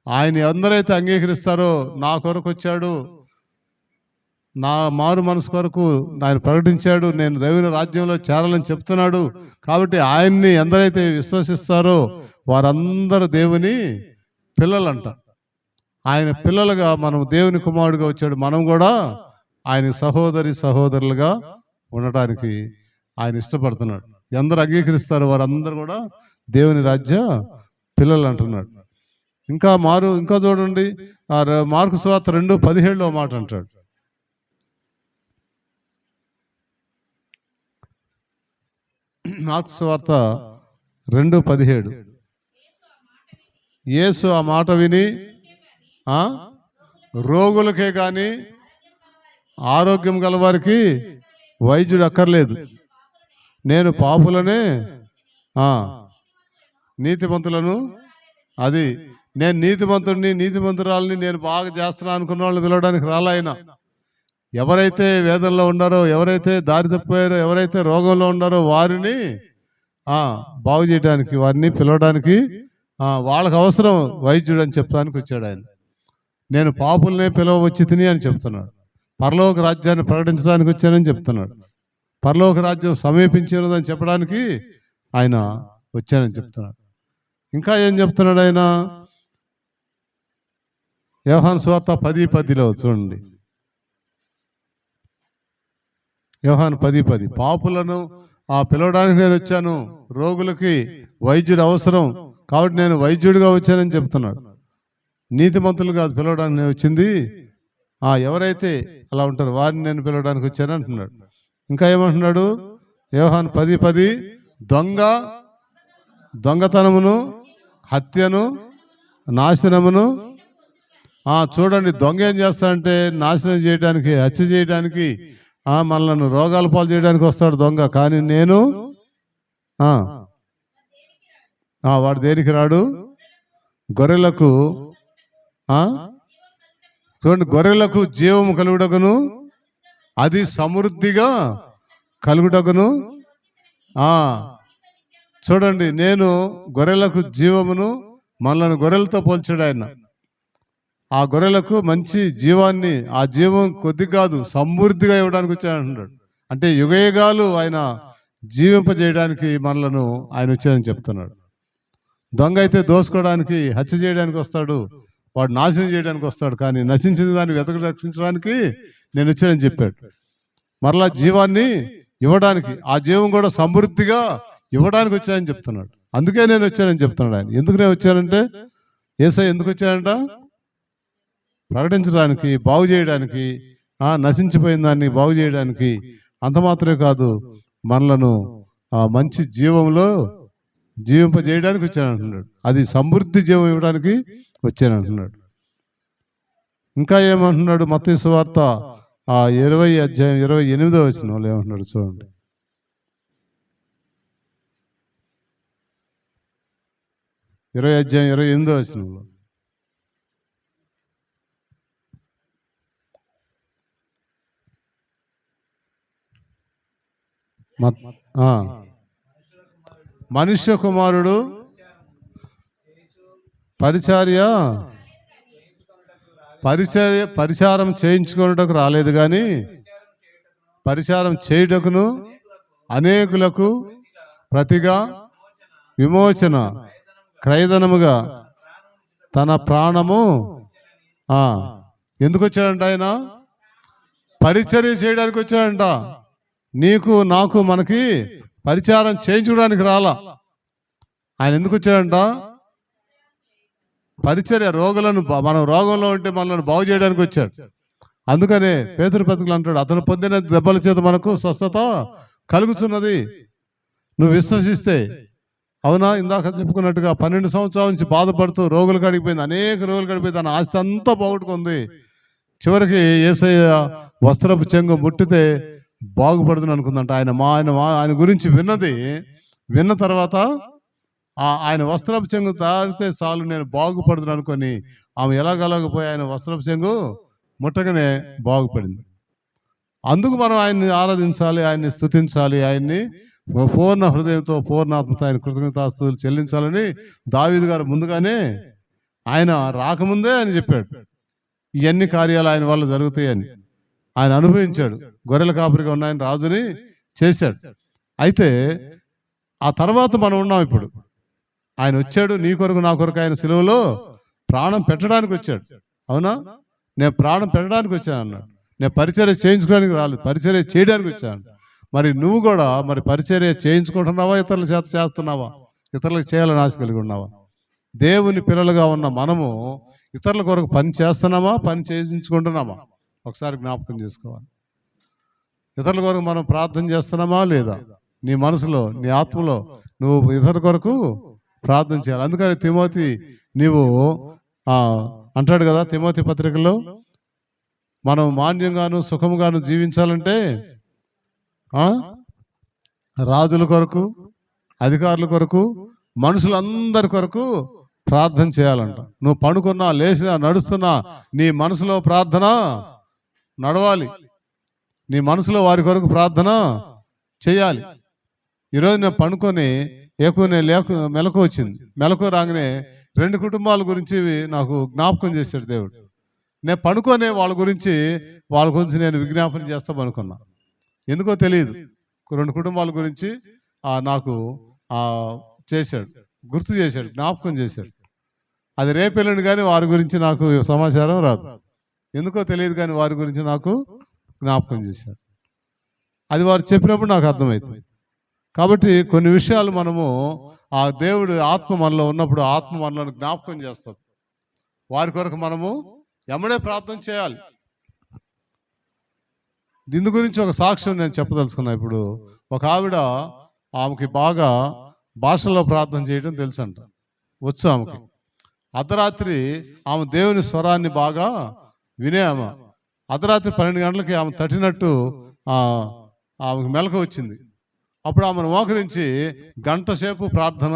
Speaker 1: ఆయన ఎందరైతే అంగీకరిస్తారో, నా కొరకు వచ్చాడు, నా మారు మనసు కొరకు ఆయన ప్రకటించాడు, నేను దేవుని రాజ్యంలో చేరాలని చెప్తున్నాడు, కాబట్టి ఆయన్ని ఎందరైతే విశ్వసిస్తారో వారందరూ దేవుని పిల్లలంట. ఆయన పిల్లలుగా మనం దేవుని కుమారుడుగా వచ్చాడు, మనం కూడా ఆయన సహోదరులుగా ఉండటానికి ఆయన ఇష్టపడుతున్నాడు. ఎందరు అంగీకరిస్తారో వారందరూ కూడా దేవుని రాజ్య పిల్లలు అంటున్నాడు. ఇంకా చూడండి, మార్కు సువార్త 2:17 మాట అంటాడు. మార్కు సువార్త 2:17 యేసు ఆ మాట విని రోగులకే కానీ ఆరోగ్యం గలవారికి వైద్యుడు అక్కర్లేదు, నేను పాపులనే నీతిమంతులను, అది నేను నీతిమంతురాలని నేను బాగా చేస్తున్నాను అనుకున్న వాళ్ళని పిలవడానికి రాలాయన. ఎవరైతే వేదనలో ఉన్నారో, ఎవరైతే దారి తప్పారో, ఎవరైతే రోగంలో ఉన్నారో వారిని బాగు చేయడానికి, వారిని పిలవడానికి వాళ్ళకి అవసరం వైద్యుడు అని చెప్పడానికి వచ్చాడు ఆయన. నేను పాపులనే పిలవచ్చి తిని అని చెప్తున్నాడు. పరలోక రాజ్యాన్ని ప్రకటించడానికి వచ్చానని చెప్తున్నాడు. పరలోక రాజ్యం సమీపించినదని చెప్పడానికి ఆయన వచ్చానని చెప్తున్నాడు. ఇంకా ఏం చెప్తున్నాడు ఆయన? యోహాను సువార్త 10:10 చూడండి. యోహాను 10:10 పాపులను పిలవడానికి నేను వచ్చాను, రోగులకి వైద్యుడు అవసరం కాబట్టి నేను వైద్యుడిగా వచ్చానని చెప్తున్నాడు. నీతిమంతులు కాదు పిలవడానికి నేను వచ్చింది, ఎవరైతే అలా ఉంటారో వారిని నేను పిలవడానికి వచ్చాను అంటున్నాడు. ఇంకా ఏమంటున్నాడు? యోహాను 10:10 దొంగతనమును, హత్యను, నాశనమును. చూడండి, దొంగ ఏం చేస్తాడంటే నాశనం చేయడానికి, హత్య చేయడానికి, మనల్ని రోగాల పాలు చేయడానికి వస్తాడు దొంగ. కానీ నేను వాడు దేనికి రాడు? గొర్రెలకు చూడండి, గొర్రెలకు జీవము కలుగుటకును, అది సమృద్ధిగా కలుగుటకును. చూడండి, నేను గొర్రెలకు జీవమును, మనల్ని గొర్రెలతో పోల్చాడు ఆయన. ఆ గొర్రెలకు మంచి జీవాన్ని, ఆ జీవం కొద్ది కాదు సమృద్ధిగా ఇవ్వడానికి వచ్చాడంటున్నాడు. అంటే యుగయుగాలు ఆయన జీవింపజేయడానికి మనలను ఆయన వచ్చాడని చెప్తున్నాడు. దొంగ అయితే దోసుకోవడానికి, హత్య చేయడానికి వస్తాడు, వాడు నాశనం చేయడానికి వస్తాడు. కానీ నశించిన దాన్ని రక్షించడానికి నేను వచ్చానని చెప్పాడు. మరలా జీవాన్ని ఇవ్వడానికి, ఆ జీవం కూడా సమృద్ధిగా ఇవ్వడానికి వచ్చానని చెప్తున్నాడు. అందుకే నేను వచ్చానని చెప్తున్నాడు ఆయన. ఎందుకు నేను వచ్చానంటే, యేసయ్య ఎందుకు వచ్చానంట? ప్రకటించడానికి, బాగు చేయడానికి, నశించిపోయిన దాన్ని బాగు చేయడానికి. అంత మాత్రమే కాదు, మనలను మంచి జీవంలో జీవింపజేయడానికి వచ్చానంటున్నాడు. అది సమృద్ధి జీవం ఇవ్వడానికి వచ్చానంటున్నాడు. ఇంకా ఏమంటున్నాడు? మత్తయి సువార్త 20:28 ఏమంటున్నాడు చూడండి. అధ్యాయం 28 మనుష్య కుమారుడు పరిచారం చేయించుకున్నటకు రాలేదు, కానీ పరిచారం చేయుటకును, అనేకులకు ప్రతిగా విమోచన క్రయధనముగా తన ప్రాణము. ఎందుకు వచ్చాడంట ఆయన? పరిచర్య చేయడానికి వచ్చాడంట. నీకు నాకు మనకి పరిచారం చేయించుకోవడానికి రాలా. ఆయన ఎందుకు వచ్చాడంట? పరిచర్య, రోగులను, మనం రోగంలో ఉంటే మనల్ని బాగు చేయడానికి వచ్చాడు. అందుకనే పేతురు పత్రికలో అంటాడు, అతను పొందిన దెబ్బల చేత మనకు స్వస్థత కలుగుతున్నది, నువ్వు విశ్వసిస్తే. అవునా? ఇందాక చెప్పుకున్నట్టుగా 12 సంవత్సరాల నుంచి బాధపడుతూ రోగులు కడిగిపోయింది, అనేక రోగులు కడిగిపోయింది, తన ఆస్తి అంతా పోగొట్టుకుంది. చివరికి యేసయ్య వస్త్రపు చెంగు ముట్టితే బాగుపడుతుంది అనుకుందంట. ఆయన గురించి విన్న తర్వాత ఆయన వస్త్రపు చెంగు తాడితే చాలు నేను బాగుపడుతుంది అనుకొని ఆమె ఎలాగలగపోయి ఆయన వస్త్రపు చెంగు ముట్టగానే బాగుపడింది. అందుకు మనం ఆయన్ని ఆరాధించాలి, ఆయన్ని స్తుతించాలి, ఆయన్ని పూర్ణ హృదయంతో, పూర్ణాత్మతో ఆయన కృతజ్ఞతాస్తుతులు చెల్లించాలని దావీదు గారు ముందుగానే ఆయన రాకముందే ఆయన చెప్పాడు ఇవన్నీ కార్యాలు ఆయన వల్ల జరుగుతాయని. ఆయన అనుభవించాడు. గొర్రెల కాపరిగా ఉన్న ఆయన రాజుని చేశాడు. అయితే ఆ తర్వాత మనం ఉన్నాం ఇప్పుడు. ఆయన వచ్చాడు నీ కొరకు నా కొరకు, ఆయన సిలువలో ప్రాణం పెట్టడానికి వచ్చాడు. అవునా? నేను ప్రాణం పెట్టడానికి వచ్చాను అన్నాడు. నేను పరిచర్య చేయించుకోవడానికి రాలేదు, పరిచర్య చేయడానికి వచ్చాను. మరి నువ్వు కూడా మరి పరిచర్య చేయించుకుంటున్నావా, ఇతరుల చేత చేస్తున్నావా, ఇతరులకు చేయాలని ఆశ కలిగి ఉన్నావా? దేవుని పిల్లలుగా ఉన్న మనము ఇతరుల కొరకు పని చేస్తున్నామా, పని చేయించుకుంటున్నామా? ఒకసారి జ్ఞాపకం చేసుకోవాలి. ఇతరుల కొరకు మనం ప్రార్థన చేస్తున్నామా లేదా? నీ మనసులో, నీ ఆత్మలో నువ్వు ఇతరుల కొరకు ప్రార్థన చేయాలి. అందుకని తిమోతి నీవు అంటాడు కదా తిమోతి పత్రికలో, మనం మాన్యంగాను సుఖముగాను జీవించాలంటే రాజుల కొరకు, అధికారుల కొరకు, మనుషులందరి కొరకు ప్రార్థన చేయాలంట. నువ్వు పడుకున్నా, లేచినా, నడుస్తున్నా నీ మనసులో ప్రార్థన నడవాలి. నీ మనసులో వారి కొరకు ప్రార్థన చేయాలి. ఈరోజు నేను పడుకొని మెలకు వచ్చింది. మెలకు రాగానే 2 కుటుంబాల గురించి నాకు జ్ఞాపకం చేశాడు దేవుడు. నేను పడుకొనే వాళ్ళ గురించి నేను విజ్ఞాపన చేస్తాం అనుకున్నా. ఎందుకో తెలియదు. 2 కుటుంబాల గురించి నాకు చేశాడు, గుర్తు చేశాడు, జ్ఞాపకం చేశాడు. అది రేపెళ్ళండి కానీ వారి గురించి నాకు సమాచారం రాదు. ఎందుకో తెలియదు కానీ వారి గురించి నాకు జ్ఞాపకం చేశాడు. అది వారు చెప్పినప్పుడు నాకు అర్థమవుతుంది. కాబట్టి కొన్ని విషయాలు మనము ఆ దేవుడు ఆత్మ మనలో ఉన్నప్పుడు ఆత్మ మనలను జ్ఞాపకం చేస్తుంది. వారి కొరకు మనము ఎమ్మడే ప్రార్థన చేయాలి. దీని గురించి ఒక సాక్ష్యం నేను చెప్పదలుచుకున్నా. ఇప్పుడు ఒక ఆవిడ, ఆమెకి బాగా భాషల్లో ప్రార్థన చేయడం తెలుసు అంట, వచ్చు ఆమెకి. అర్ధరాత్రి ఆమె దేవుని స్వరాన్ని బాగా వినే ఆమె. అర్ధరాత్రి 12 గంటలకి ఆమె తట్టినట్టు ఆమెకు మెలకు వచ్చింది. అప్పుడు ఆమెను మోకరించి గంట సేపు ప్రార్థన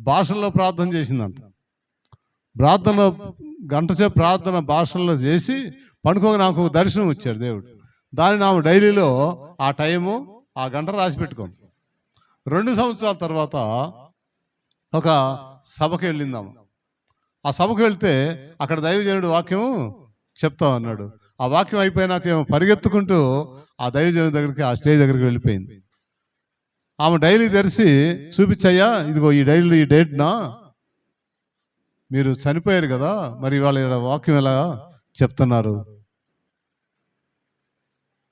Speaker 1: భాషల్లో ప్రార్థన చేసిందంట. ప్రార్థనలో గంట సేపు ప్రార్థన భాషల్లో చేసి పండుకోగా నాకు దర్శనం వచ్చాడు దేవుడు. దాన్ని ఆమె డైరీలో ఆ టైము ఆ గంట రాసి పెట్టుకోండి. 2 సంవత్సరాల తర్వాత ఒక సభకి వెళ్ళిందాము. ఆ సభకు వెళ్తే అక్కడ దైవజనుడు వాక్యం చెప్తా అన్నాడు. ఆ వాక్యం అయిపోయినాక ఏమో పరిగెత్తుకుంటూ ఆ దైవజనుడి దగ్గరికి, ఆ స్టేజ్ దగ్గరికి వెళ్ళిపోయింది. ఆమె డైలీ తెరిచి చూపించయ్యా, ఇదిగో ఈ డైలీ ఈ డేట్నా మీరు చనిపోయారు కదా, మరి ఇవాళ వాక్యం ఎలా చెప్తున్నారు?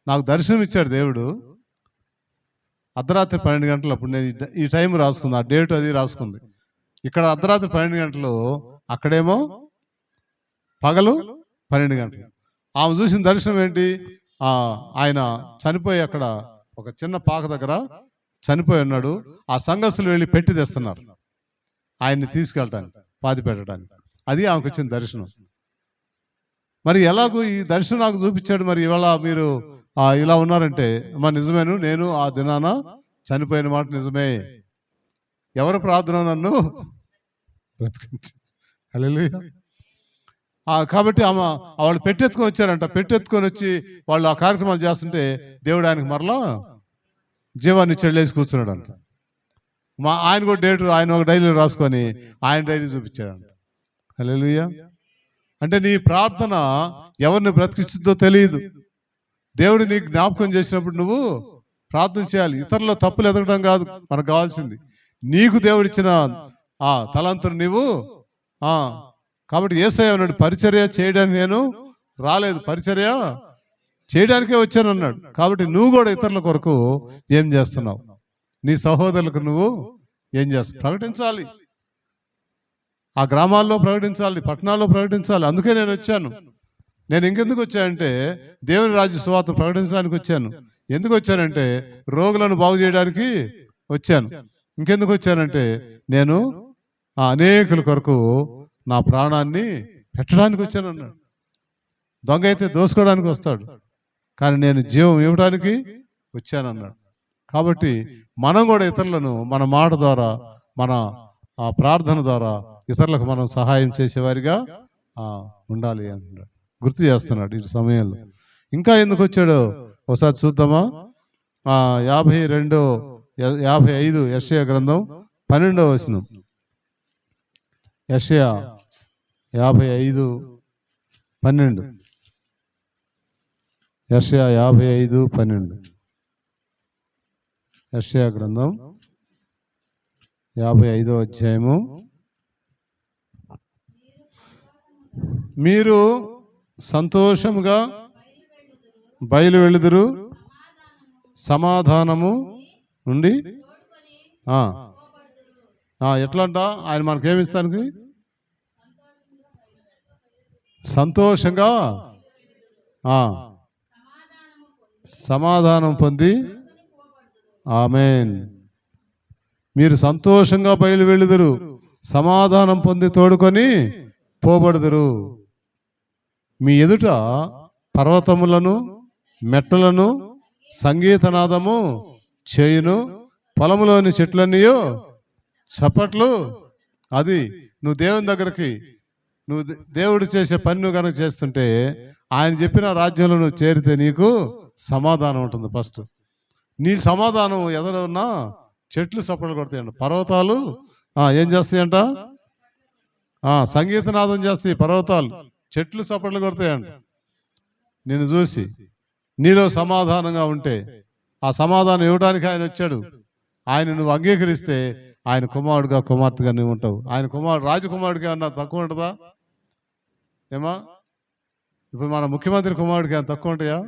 Speaker 1: నాకు దర్శనం ఇచ్చాడు దేవుడు. అర్ధరాత్రి 12 గంటలు. అప్పుడు నేను ఈ టైం రాసుకుంది, ఆ డేట్ అది రాసుకుంది. ఇక్కడ అర్ధరాత్రి 12 గంటలు, అక్కడేమో పగలు 12 గంటలు. ఆమె చూసిన దర్శనం ఏంటి? ఆయన చనిపోయి అక్కడ ఒక చిన్న పాక దగ్గర చనిపోయి ఉన్నాడు. ఆ సంఘస్థులు వెళ్ళి పెట్టి తెస్తున్నారు ఆయన్ని తీసుకెళ్ళటానికి, పాతి పెట్టడానికి. అది ఆమెకు వచ్చిన దర్శనం. మరి ఎలాగో ఈ దర్శనం నాకు చూపించాడు. మరి ఇవాళ మీరు ఇలా ఉన్నారంటే మా నిజమేను, నేను ఆ దినాన చనిపోయిన మాట నిజమే. ఎవరు ప్రార్థన నన్ను బ్రతికించి. హల్లెలూయా. కాబట్టి వాళ్ళు పెట్టెత్తుకొని వచ్చారంట. పెట్టెత్తుకొని వచ్చి వాళ్ళు ఆ కార్యక్రమాలు చేస్తుంటే దేవుడు ఆయనకు మరలా జీవాన్ని చెల్లేసి కూర్చున్నాడు అంట. ఆయన కూడా డేట్, ఆయన ఒక డైరీ రాసుకొని ఆయన డైరీ చూపించాడంట. హల్లెలూయా. అంటే నీ ప్రార్థన ఎవరిని బ్రతికిస్తుందో తెలియదు. దేవుడు నీకు జ్ఞాపకం చేసినప్పుడు నువ్వు ప్రార్థన చేయాలి. ఇతరుల తప్పులు ఎదగడం కాదు మనకు కావాల్సింది. నీకు దేవుడిచ్చిన తలంతులు నీవు కాబట్టి యేసయ్య అన్నాడు, పరిచర్య చేయడానికి నేను రాలేదు, పరిచర్య చేయడానికే వచ్చాను అన్నాడు. కాబట్టి నువ్వు కూడా ఇతరుల కొరకు ఏం చేస్తున్నావు? నీ సహోదరులకు నువ్వు ఏం చేస్తావు? ప్రకటించాలి. ఆ గ్రామాల్లో ప్రకటించాలి, పట్టణాల్లో ప్రకటించాలి. అందుకే నేను వచ్చాను. నేను ఇంకెందుకు వచ్చానంటే దేవుని రాజ్య సువార్త ప్రకటించడానికి వచ్చాను. ఎందుకు వచ్చానంటే రోగులను బాగు చేయడానికి వచ్చాను. ఇంకెందుకు వచ్చానంటే నేను అనేకుల కొరకు నా ప్రాణాన్ని పెట్టడానికి వచ్చాను అన్నాడు. దొంగ అయితే దోసుకోవడానికి వస్తాడు, కానీ నేను జీవం ఇవ్వడానికి వచ్చానన్నాడు. కాబట్టి మనం కూడా ఇతరులను మన మాట ద్వారా, మన ప్రార్థన ద్వారా ఇతరులకు మనం సహాయం చేసేవారిగా ఉండాలి అంటున్నాడు. గుర్తు చేస్తున్నాడు ఈ సమయంలో. ఇంకా ఎందుకు వచ్చాడో ఒకసారి చూద్దామా? 55 యెషయా గ్రంథం 12వ వచనం. యెషయా 55:12. యెషయా 55:12. యెషయా గ్రంథం 55వ అధ్యాయము. మీరు సంతోషముగా బయలు వెళుదురు, సమాధానము నుండి ఎట్లా అంట ఆయన మనకేమిస్తానికి? సంతోషంగా సమాధానం పొంది. ఆమేన్. మీరు సంతోషంగా బయలు వెళుదురు, సమాధానం పొంది తోడుకొని పోబడుదురు. మీ ఎదుట పర్వతములను మెట్టలను సంగీతనాదము చేయును, పొలములోని చెట్లన్నీ చప్పట్లు. అది నువ్వు దేవుని దగ్గరికి, నువ్వు దేవుడు చేసే పని నువ్వు కనుక చేస్తుంటే, ఆయన చెప్పిన రాజ్యంలో నువ్వు చేరితే నీకు సమాధానం ఉంటుంది. ఫస్ట్ నీ సమాధానం ఎదురు ఉన్నా చెట్లు చప్పట్లు కొడతాయంట, పర్వతాలు ఏం చేస్తాయంట? సంగీతనాదం చేస్తాయి పర్వతాలు, చెట్లు చప్పట్లు కొడతాయంట. నిన్ను చూసి నీలో సమాధానంగా ఉంటే ఆ సమాధానం ఇవ్వడానికి ఆయన వచ్చాడు. ఆయన నువ్వు అంగీకరిస్తే ఆయన కుమారుడుగా కుమార్తెగా నువ్వు ఉంటావు. ఆయన రాజకుమారుడికి అన్నా తక్కువ ఉంటుందా? ఏమా ఇప్పుడు మన ముఖ్యమంత్రి కుమారుడికి ఏమన్నా తక్కువ ఉంటాయా?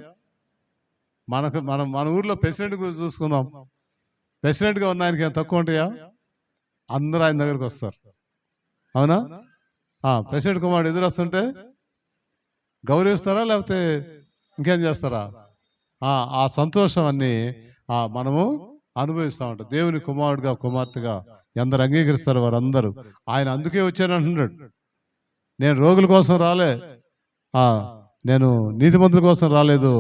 Speaker 1: మన ఊర్లో ప్రెసిడెంట్ గురించి చూసుకుందాం. ప్రెసిడెంట్గా ఉన్న ఆయనకి ఏమైనా తక్కువ ఉంటాయా? అందరూ ఆయన దగ్గరికి వస్తారు. అవునా? ప్రెసిడెంట్ కుమారుడు ఎదురొస్తుంటే గౌరవిస్తారా లేకపోతే ఇంకేం చేస్తారా? ఆ సంతోషం అన్ని మనము అనుభవిస్తూ ఉంటాం. దేవుని కుమారుడుగా కుమార్తెగా ఎందరు అంగీకరిస్తారు వారందరూ. ఆయన అందుకే వచ్చానంటున్నాడు, నేను రోగుల కోసం రాలే, నేను నీతిమంతుల కోసం రాలేదు,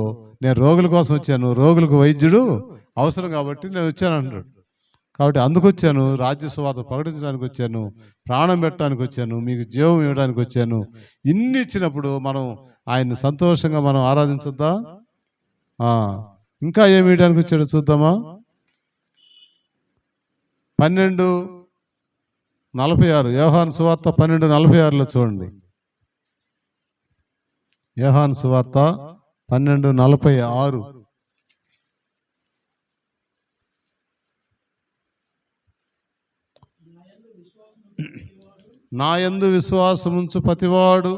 Speaker 1: నేను రోగుల కోసం వచ్చాను. రోగులకు వైద్యుడు అవసరం కాబట్టి నేను వచ్చాను అంటున్నాడు. కాబట్టి అందుకు వచ్చాను, రాజ్య సువార్త ప్రకటించడానికి వచ్చాను, ప్రాణం పెట్టడానికి వచ్చాను, మీకు జీవం ఇవ్వడానికి వచ్చాను. ఇన్ని ఇచ్చినప్పుడు మనం ఆయన్ని సంతోషంగా మనం ఆరాధించొద్దా? ఇంకా ఏమి ఇవ్వడానికి వచ్చాడో చూద్దామా? 12:46 యోహాను సువార్త 12:46 చూడండి. యోహాను సువార్త 12:46. నా యందు విశ్వాసముంచు ప్రతివాడు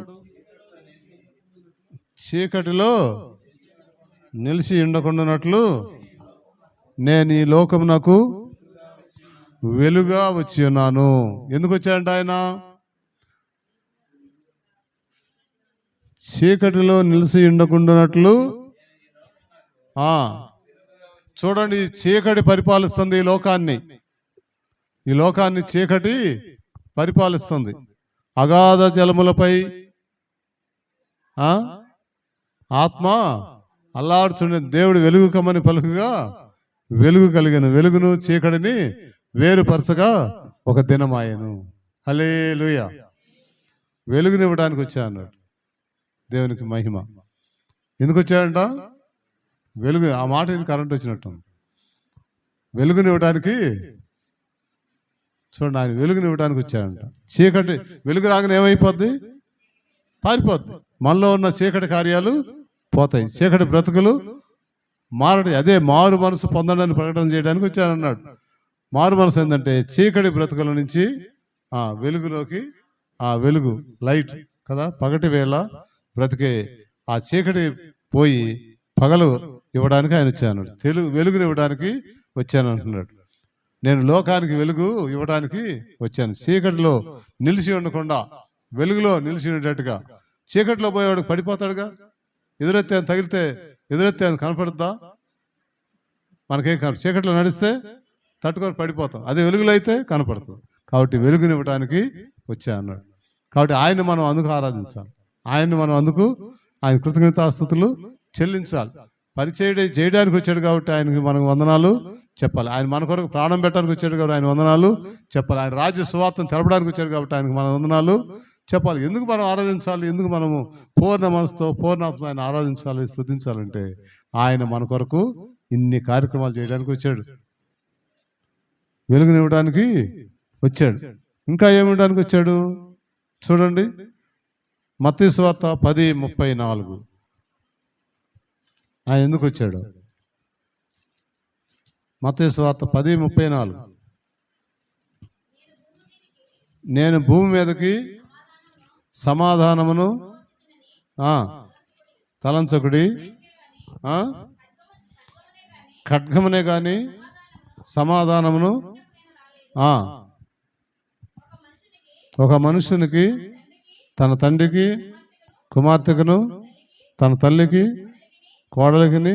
Speaker 1: చీకటిలో నిలిచి ఉండకుండానట్లు నేను ఈ లోకమునకు వెలుగా వచ్చి ఉన్నాను. ఎందుకు వచ్చాడంట ఆయన? చీకటిలో నిలిచి ఉండకుండానట్లు. చూడండి, చీకటి పరిపాలిస్తుంది ఈ లోకాన్ని. ఈ లోకాన్ని చీకటి పరిపాలిస్తుంది. అగాధ జలములపై ఆత్మ అల్లాడుచుండే దేవుడు వెలుగు కమ్మని పలుకుగా వెలుగు కలిగిన వెలుగును చీకటిని వేరుపరచగా ఒక దినమాయను. హల్లెలూయా. వెలుగునివ్వడానికి వచ్చా అన్నాడు. దేవునికి మహిమ. ఎందుకు వచ్చాడంట? వెలుగు. ఆ మాట కరెంట్ వచ్చినట్టు. వెలుగునివ్వడానికి. చూడండి, ఆయన వెలుగునివ్వడానికి వచ్చాడంట. చీకటి వెలుగు రాగానే ఏమైపోద్ది? పారిపోద్ది. మనలో ఉన్న చీకటి కార్యాలు పోతాయి, చీకటి బ్రతుకులు మారడి. అదే మారు మనసు పొందడానికి ప్రకటన చేయడానికి వచ్చానన్నాడు. మారు మనసు ఏంటంటే చీకటి బ్రతుకుల నుంచి వెలుగులోకి, వెలుగు లైట్ కదా, పగటి వేళ బ్రతికే ఆ చీకటి పోయి పగలు ఇవ్వడానికి ఆయన వచ్చాను. వెలుగుని ఇవ్వడానికి వచ్చాను అంటున్నాడు. నేను లోకానికి వెలుగు ఇవ్వడానికి వచ్చాను. చీకటిలో నిలిచి ఉండకుండా వెలుగులో నిలిచి ఉండేట్టుగా. చీకటిలో పోయేవాడు పడిపోతాడుగా. ఎదురెత్తే తగిలితే ఎదురెత్తే కనపడుద్దా? మనకేం చీకట్లో నడిస్తే తట్టుకొని పడిపోతాం. అదే వెలుగులో అయితే కనపడుతుంది. కాబట్టి వెలుగునివ్వడానికి వచ్చా అన్నాడు. కాబట్టి ఆయన మనం అందుకు ఆరాధించాలి. ఆయన్ని మనం అందుకు ఆయన కృతజ్ఞతాస్తుతులు చెల్లించాలి. చేయడానికి వచ్చాడు కాబట్టి ఆయనకి మనం వందనాలు చెప్పాలి. ఆయన మన కొరకు ప్రాణం పెట్టడానికి వచ్చాడు కాబట్టి ఆయన వందనాలు చెప్పాలి. ఆయన రాజ్య సువార్తను తెలపడానికి వచ్చాడు కాబట్టి ఆయనకు మన వందనాలు చెప్పాలి. ఎందుకు మనం ఆరాధించాలి? ఎందుకు మనము పూర్ణ మనసుతో పూర్ణాత్మ ఆయన ఆరాధించాలి, స్తుతించాలంటే ఆయన మన కొరకు ఇన్ని కార్యక్రమాలు చేయడానికి వచ్చాడు. వెలుగునివ్వడానికి వచ్చాడు. ఇంకా ఏమివ్వడానికి వచ్చాడు? చూడండి, మత్తయి సువార్త 10:34. ఆయన ఎందుకు వచ్చాడు? మత్తయి సువార్త 10:34. నేను భూమి మీదకి సమాధానమును తలంచకుడి, ఖడ్గమునే కానీ సమాధానమును ఒక మనుషునికి తన తండ్రికి కుమార్తెకును తన తల్లికి కోడలికిని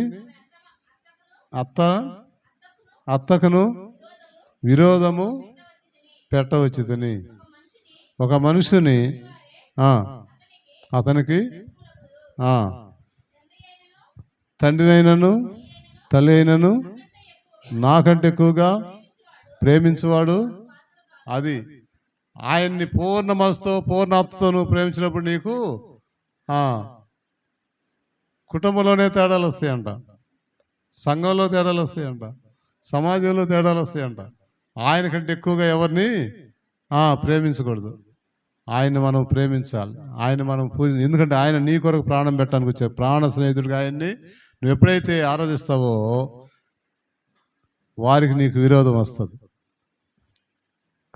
Speaker 1: అత్తకును విరోధము పెట్టవచ్చుదని. ఒక మనుషుని అతనికి తండ్రినైనను తల్లి అయినను నాకంటే ఎక్కువగా ప్రేమించువాడు అది. ఆయన్ని పూర్ణ మనసుతో పూర్ణాత్మతో నువ్వు ప్రేమించినప్పుడు నీకు కుటుంబంలోనే తేడాలు వస్తాయంట, సంఘంలో తేడాలు వస్తాయంట, సమాజంలో తేడాలు వస్తాయంట. ఆయన కంటే ఎక్కువగా ఎవరిని ప్రేమించకూడదు. ఆయన్ని మనం ప్రేమించాలి, ఆయన మనం ఎందుకంటే ఆయన నీ కొరకు ప్రాణం పెట్టడానికి వచ్చాడు. ప్రాణ స్నేహితుడిగా ఆయన్ని నువ్వు ఎప్పుడైతే ఆరాధిస్తావో వారికి నీకు విరోధం వస్తుంది.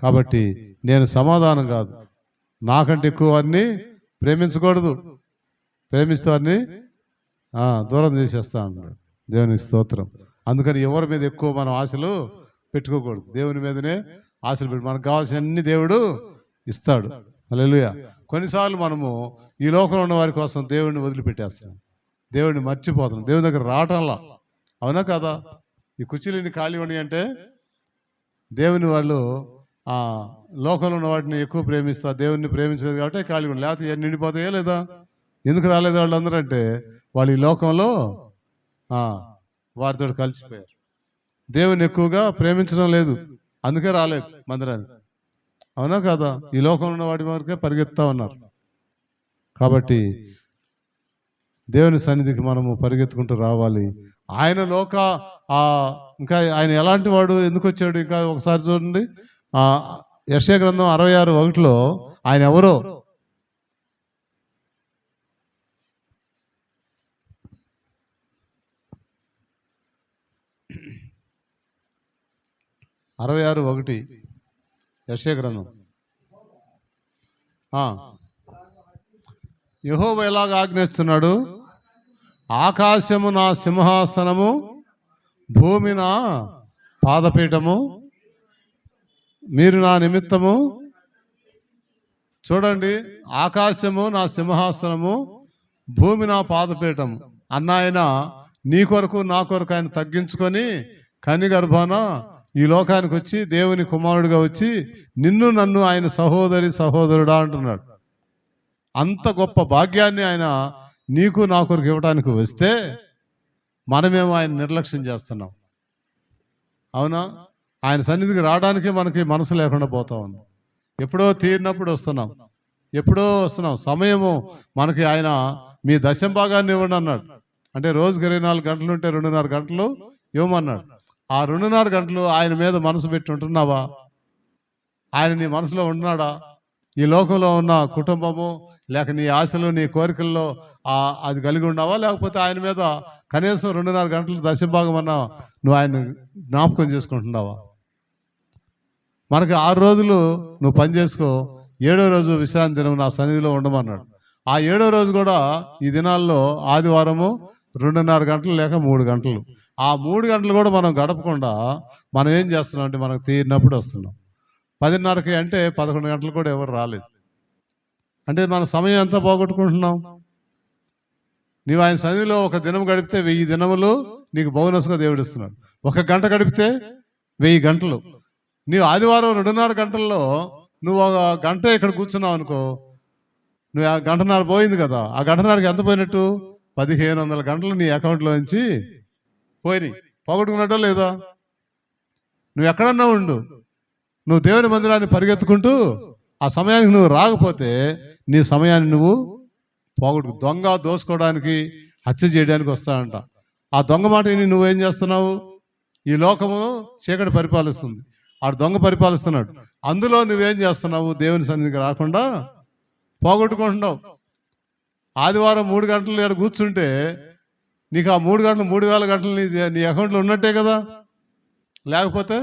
Speaker 1: కాబట్టి నేను సమాధానం కాదు, నాకంటే ఎక్కువ వారిని ప్రేమించకూడదు, ప్రేమిస్తే వారిని దూరం చేసేస్తా అన్నాడు. దేవునికి స్తోత్రం. అందుకని ఎవరి మీద ఎక్కువ మనం ఆశలు పెట్టుకోకూడదు, దేవుని మీదనే ఆశలు పెట్టి మనకు కావాల్సిన అన్ని దేవుడు ఇస్తాడు. హల్లెలూయా. కొన్నిసార్లు మనము ఈ లోకంలో ఉన్న వారి కోసం దేవుడిని వదిలిపెట్టేస్తాం, దేవుడిని మర్చిపోతున్నాం, దేవుని దగ్గర రావటంలా. అవునా కదా? ఈ కుర్చీలు ఖాళీ ఉన్నాయి అంటే దేవుని వాళ్ళు లోకంలో ఉన్న వాటిని ఎక్కువ ప్రేమిస్తారు, దేవుడిని ప్రేమించలేదు కాబట్టి ఖాళీ ఉండి, లేకపోతే నిండిపోతాయా లేదా? ఎందుకు రాలేదు వాళ్ళందరూ అంటే వాళ్ళు ఈ లోకంలో వారితో కలిసిపోయారు, దేవుని ఎక్కువగా ప్రేమించడం లేదు, అందుకే రాలేదు మందిరానికి. అవునా కదా? ఈ లోకంలో ఉన్న వాటి వరకే పరిగెత్తా ఉన్నారు. కాబట్టి దేవుని సన్నిధికి మనము పరిగెత్తుకుంటూ రావాలి. ఆయన ఇంకా ఆయన ఎలాంటి వాడు, ఎందుకు వచ్చాడు? ఇంకా ఒకసారి చూడండి, యెషయా గ్రంథం 66:1 ఆయన ఎవరో. యెషయా గ్రంథం. యెహోవా ఎలాగ ఆజ్ఞిస్తున్నాడు? ఆకాశము నా సింహాసనము, భూమి నా పాదపీఠము, మీరు నా నిమిత్తము. చూడండి, ఆకాశము నా సింహాసనము, భూమి నా పాదపీఠము అన్న ఆయన నీ కొరకు నా కొరకు ఆయన తగ్గించుకొని కన్య గర్భాన ఈ లోకానికి వచ్చి దేవుని కుమారుడిగా వచ్చి నిన్ను నన్ను ఆయన సహోదరుడా అంటున్నాడు. అంత గొప్ప భాగ్యాన్ని ఆయన నీకు నా కొరకు ఇవ్వడానికి వస్తే మనమేమో ఆయన నిర్లక్ష్యం చేస్తున్నాం. అవునా? ఆయన సన్నిధికి రావడానికి మనకి మనసు లేకుండా పోతా ఉంది. ఎప్పుడో తీరినప్పుడు వస్తున్నాం, ఎప్పుడో వస్తున్నాం. సమయము మనకి ఆయన మీ దశంభాగాన్ని ఇవ్వండి అన్నాడు. అంటే రోజుకి 24 గంటలు ఉంటే 2.5 గంటలు ఇవ్వమన్నాడు. ఆ 2.5 గంటలు ఆయన మీద మనసు పెట్టి ఉంటున్నావా? ఆయన నీ మనసులో ఉన్నాడా? ఈ లోకంలో ఉన్న కుటుంబము లేక నీ ఆశలు నీ కోరికల్లో అది కలిగి ఉన్నావా? లేకపోతే ఆయన మీద కనీసం 2.5 గంటలు దశంభాగం అన్నా నువ్వు ఆయన జ్ఞాపకం చేసుకుంటున్నావా? మనకి 6 రోజులు నువ్వు పని చేసుకో, 7వ రోజు విశ్రాంతి దినం నా సన్నిధిలో ఉండమన్నాడు. ఆ 7వ రోజు కూడా ఈ దినాల్లో ఆదివారము 2.5 గంటలు లేక 3 గంటలు. ఆ 3 గంటలు కూడా మనం గడపకుండా మనం ఏం చేస్తున్నాం అంటే మనకు తీరినప్పుడు వస్తున్నాం. 10:30కి అంటే 11 గంటలు కూడా ఎవరు రాలేదు. అంటే మన సమయం ఎంత పోగొట్టుకుంటున్నాం? నీవు ఆయన సన్నిధిలో ఒక దినం గడిపితే 1000 దినములు నీకు బోనస్గా దేవుడు ఇస్తున్నాడు. 1 గంట గడిపితే 1000 గంటలు. నీవు ఆదివారం 2.5 గంటల్లో నువ్వు 1 గంట ఇక్కడ కూర్చున్నావు అనుకో, నువ్వు 1.5 గంట పోయింది కదా. ఆ 1.5 గంటకి ఎంత పోయినట్టు? 1500 గంటలు నీ అకౌంట్లో నుంచి పోయినాయి. పోగొట్టుకున్నట్టో లేదా? నువ్వు ఎక్కడన్నా ఉండు, నువ్వు దేవుని మందిరాన్ని పరిగెత్తుకుంటూ ఆ సమయానికి నువ్వు రాకపోతే నీ సమయాన్ని నువ్వు పోగొట్టు. దొంగ దోసుకోవడానికి, హత్య చేయడానికి వస్తాడంట. ఆ దొంగ మాటని నువ్వేం చేస్తున్నావు? ఈ లోకము చీకటి పరిపాలిస్తుంది, ఆ దొంగ పరిపాలిస్తున్నాడు. అందులో నువ్వేం చేస్తున్నావు? దేవుని సన్నిధికి రాకుండా పోగొట్టుకుంటున్నావు. ఆదివారం 3 గంటలు ఇక్కడ కూర్చుంటే నీకు ఆ 3 గంటలు 3000 గంటలు నీ అకౌంట్లో ఉన్నట్టే కదా. లేకపోతే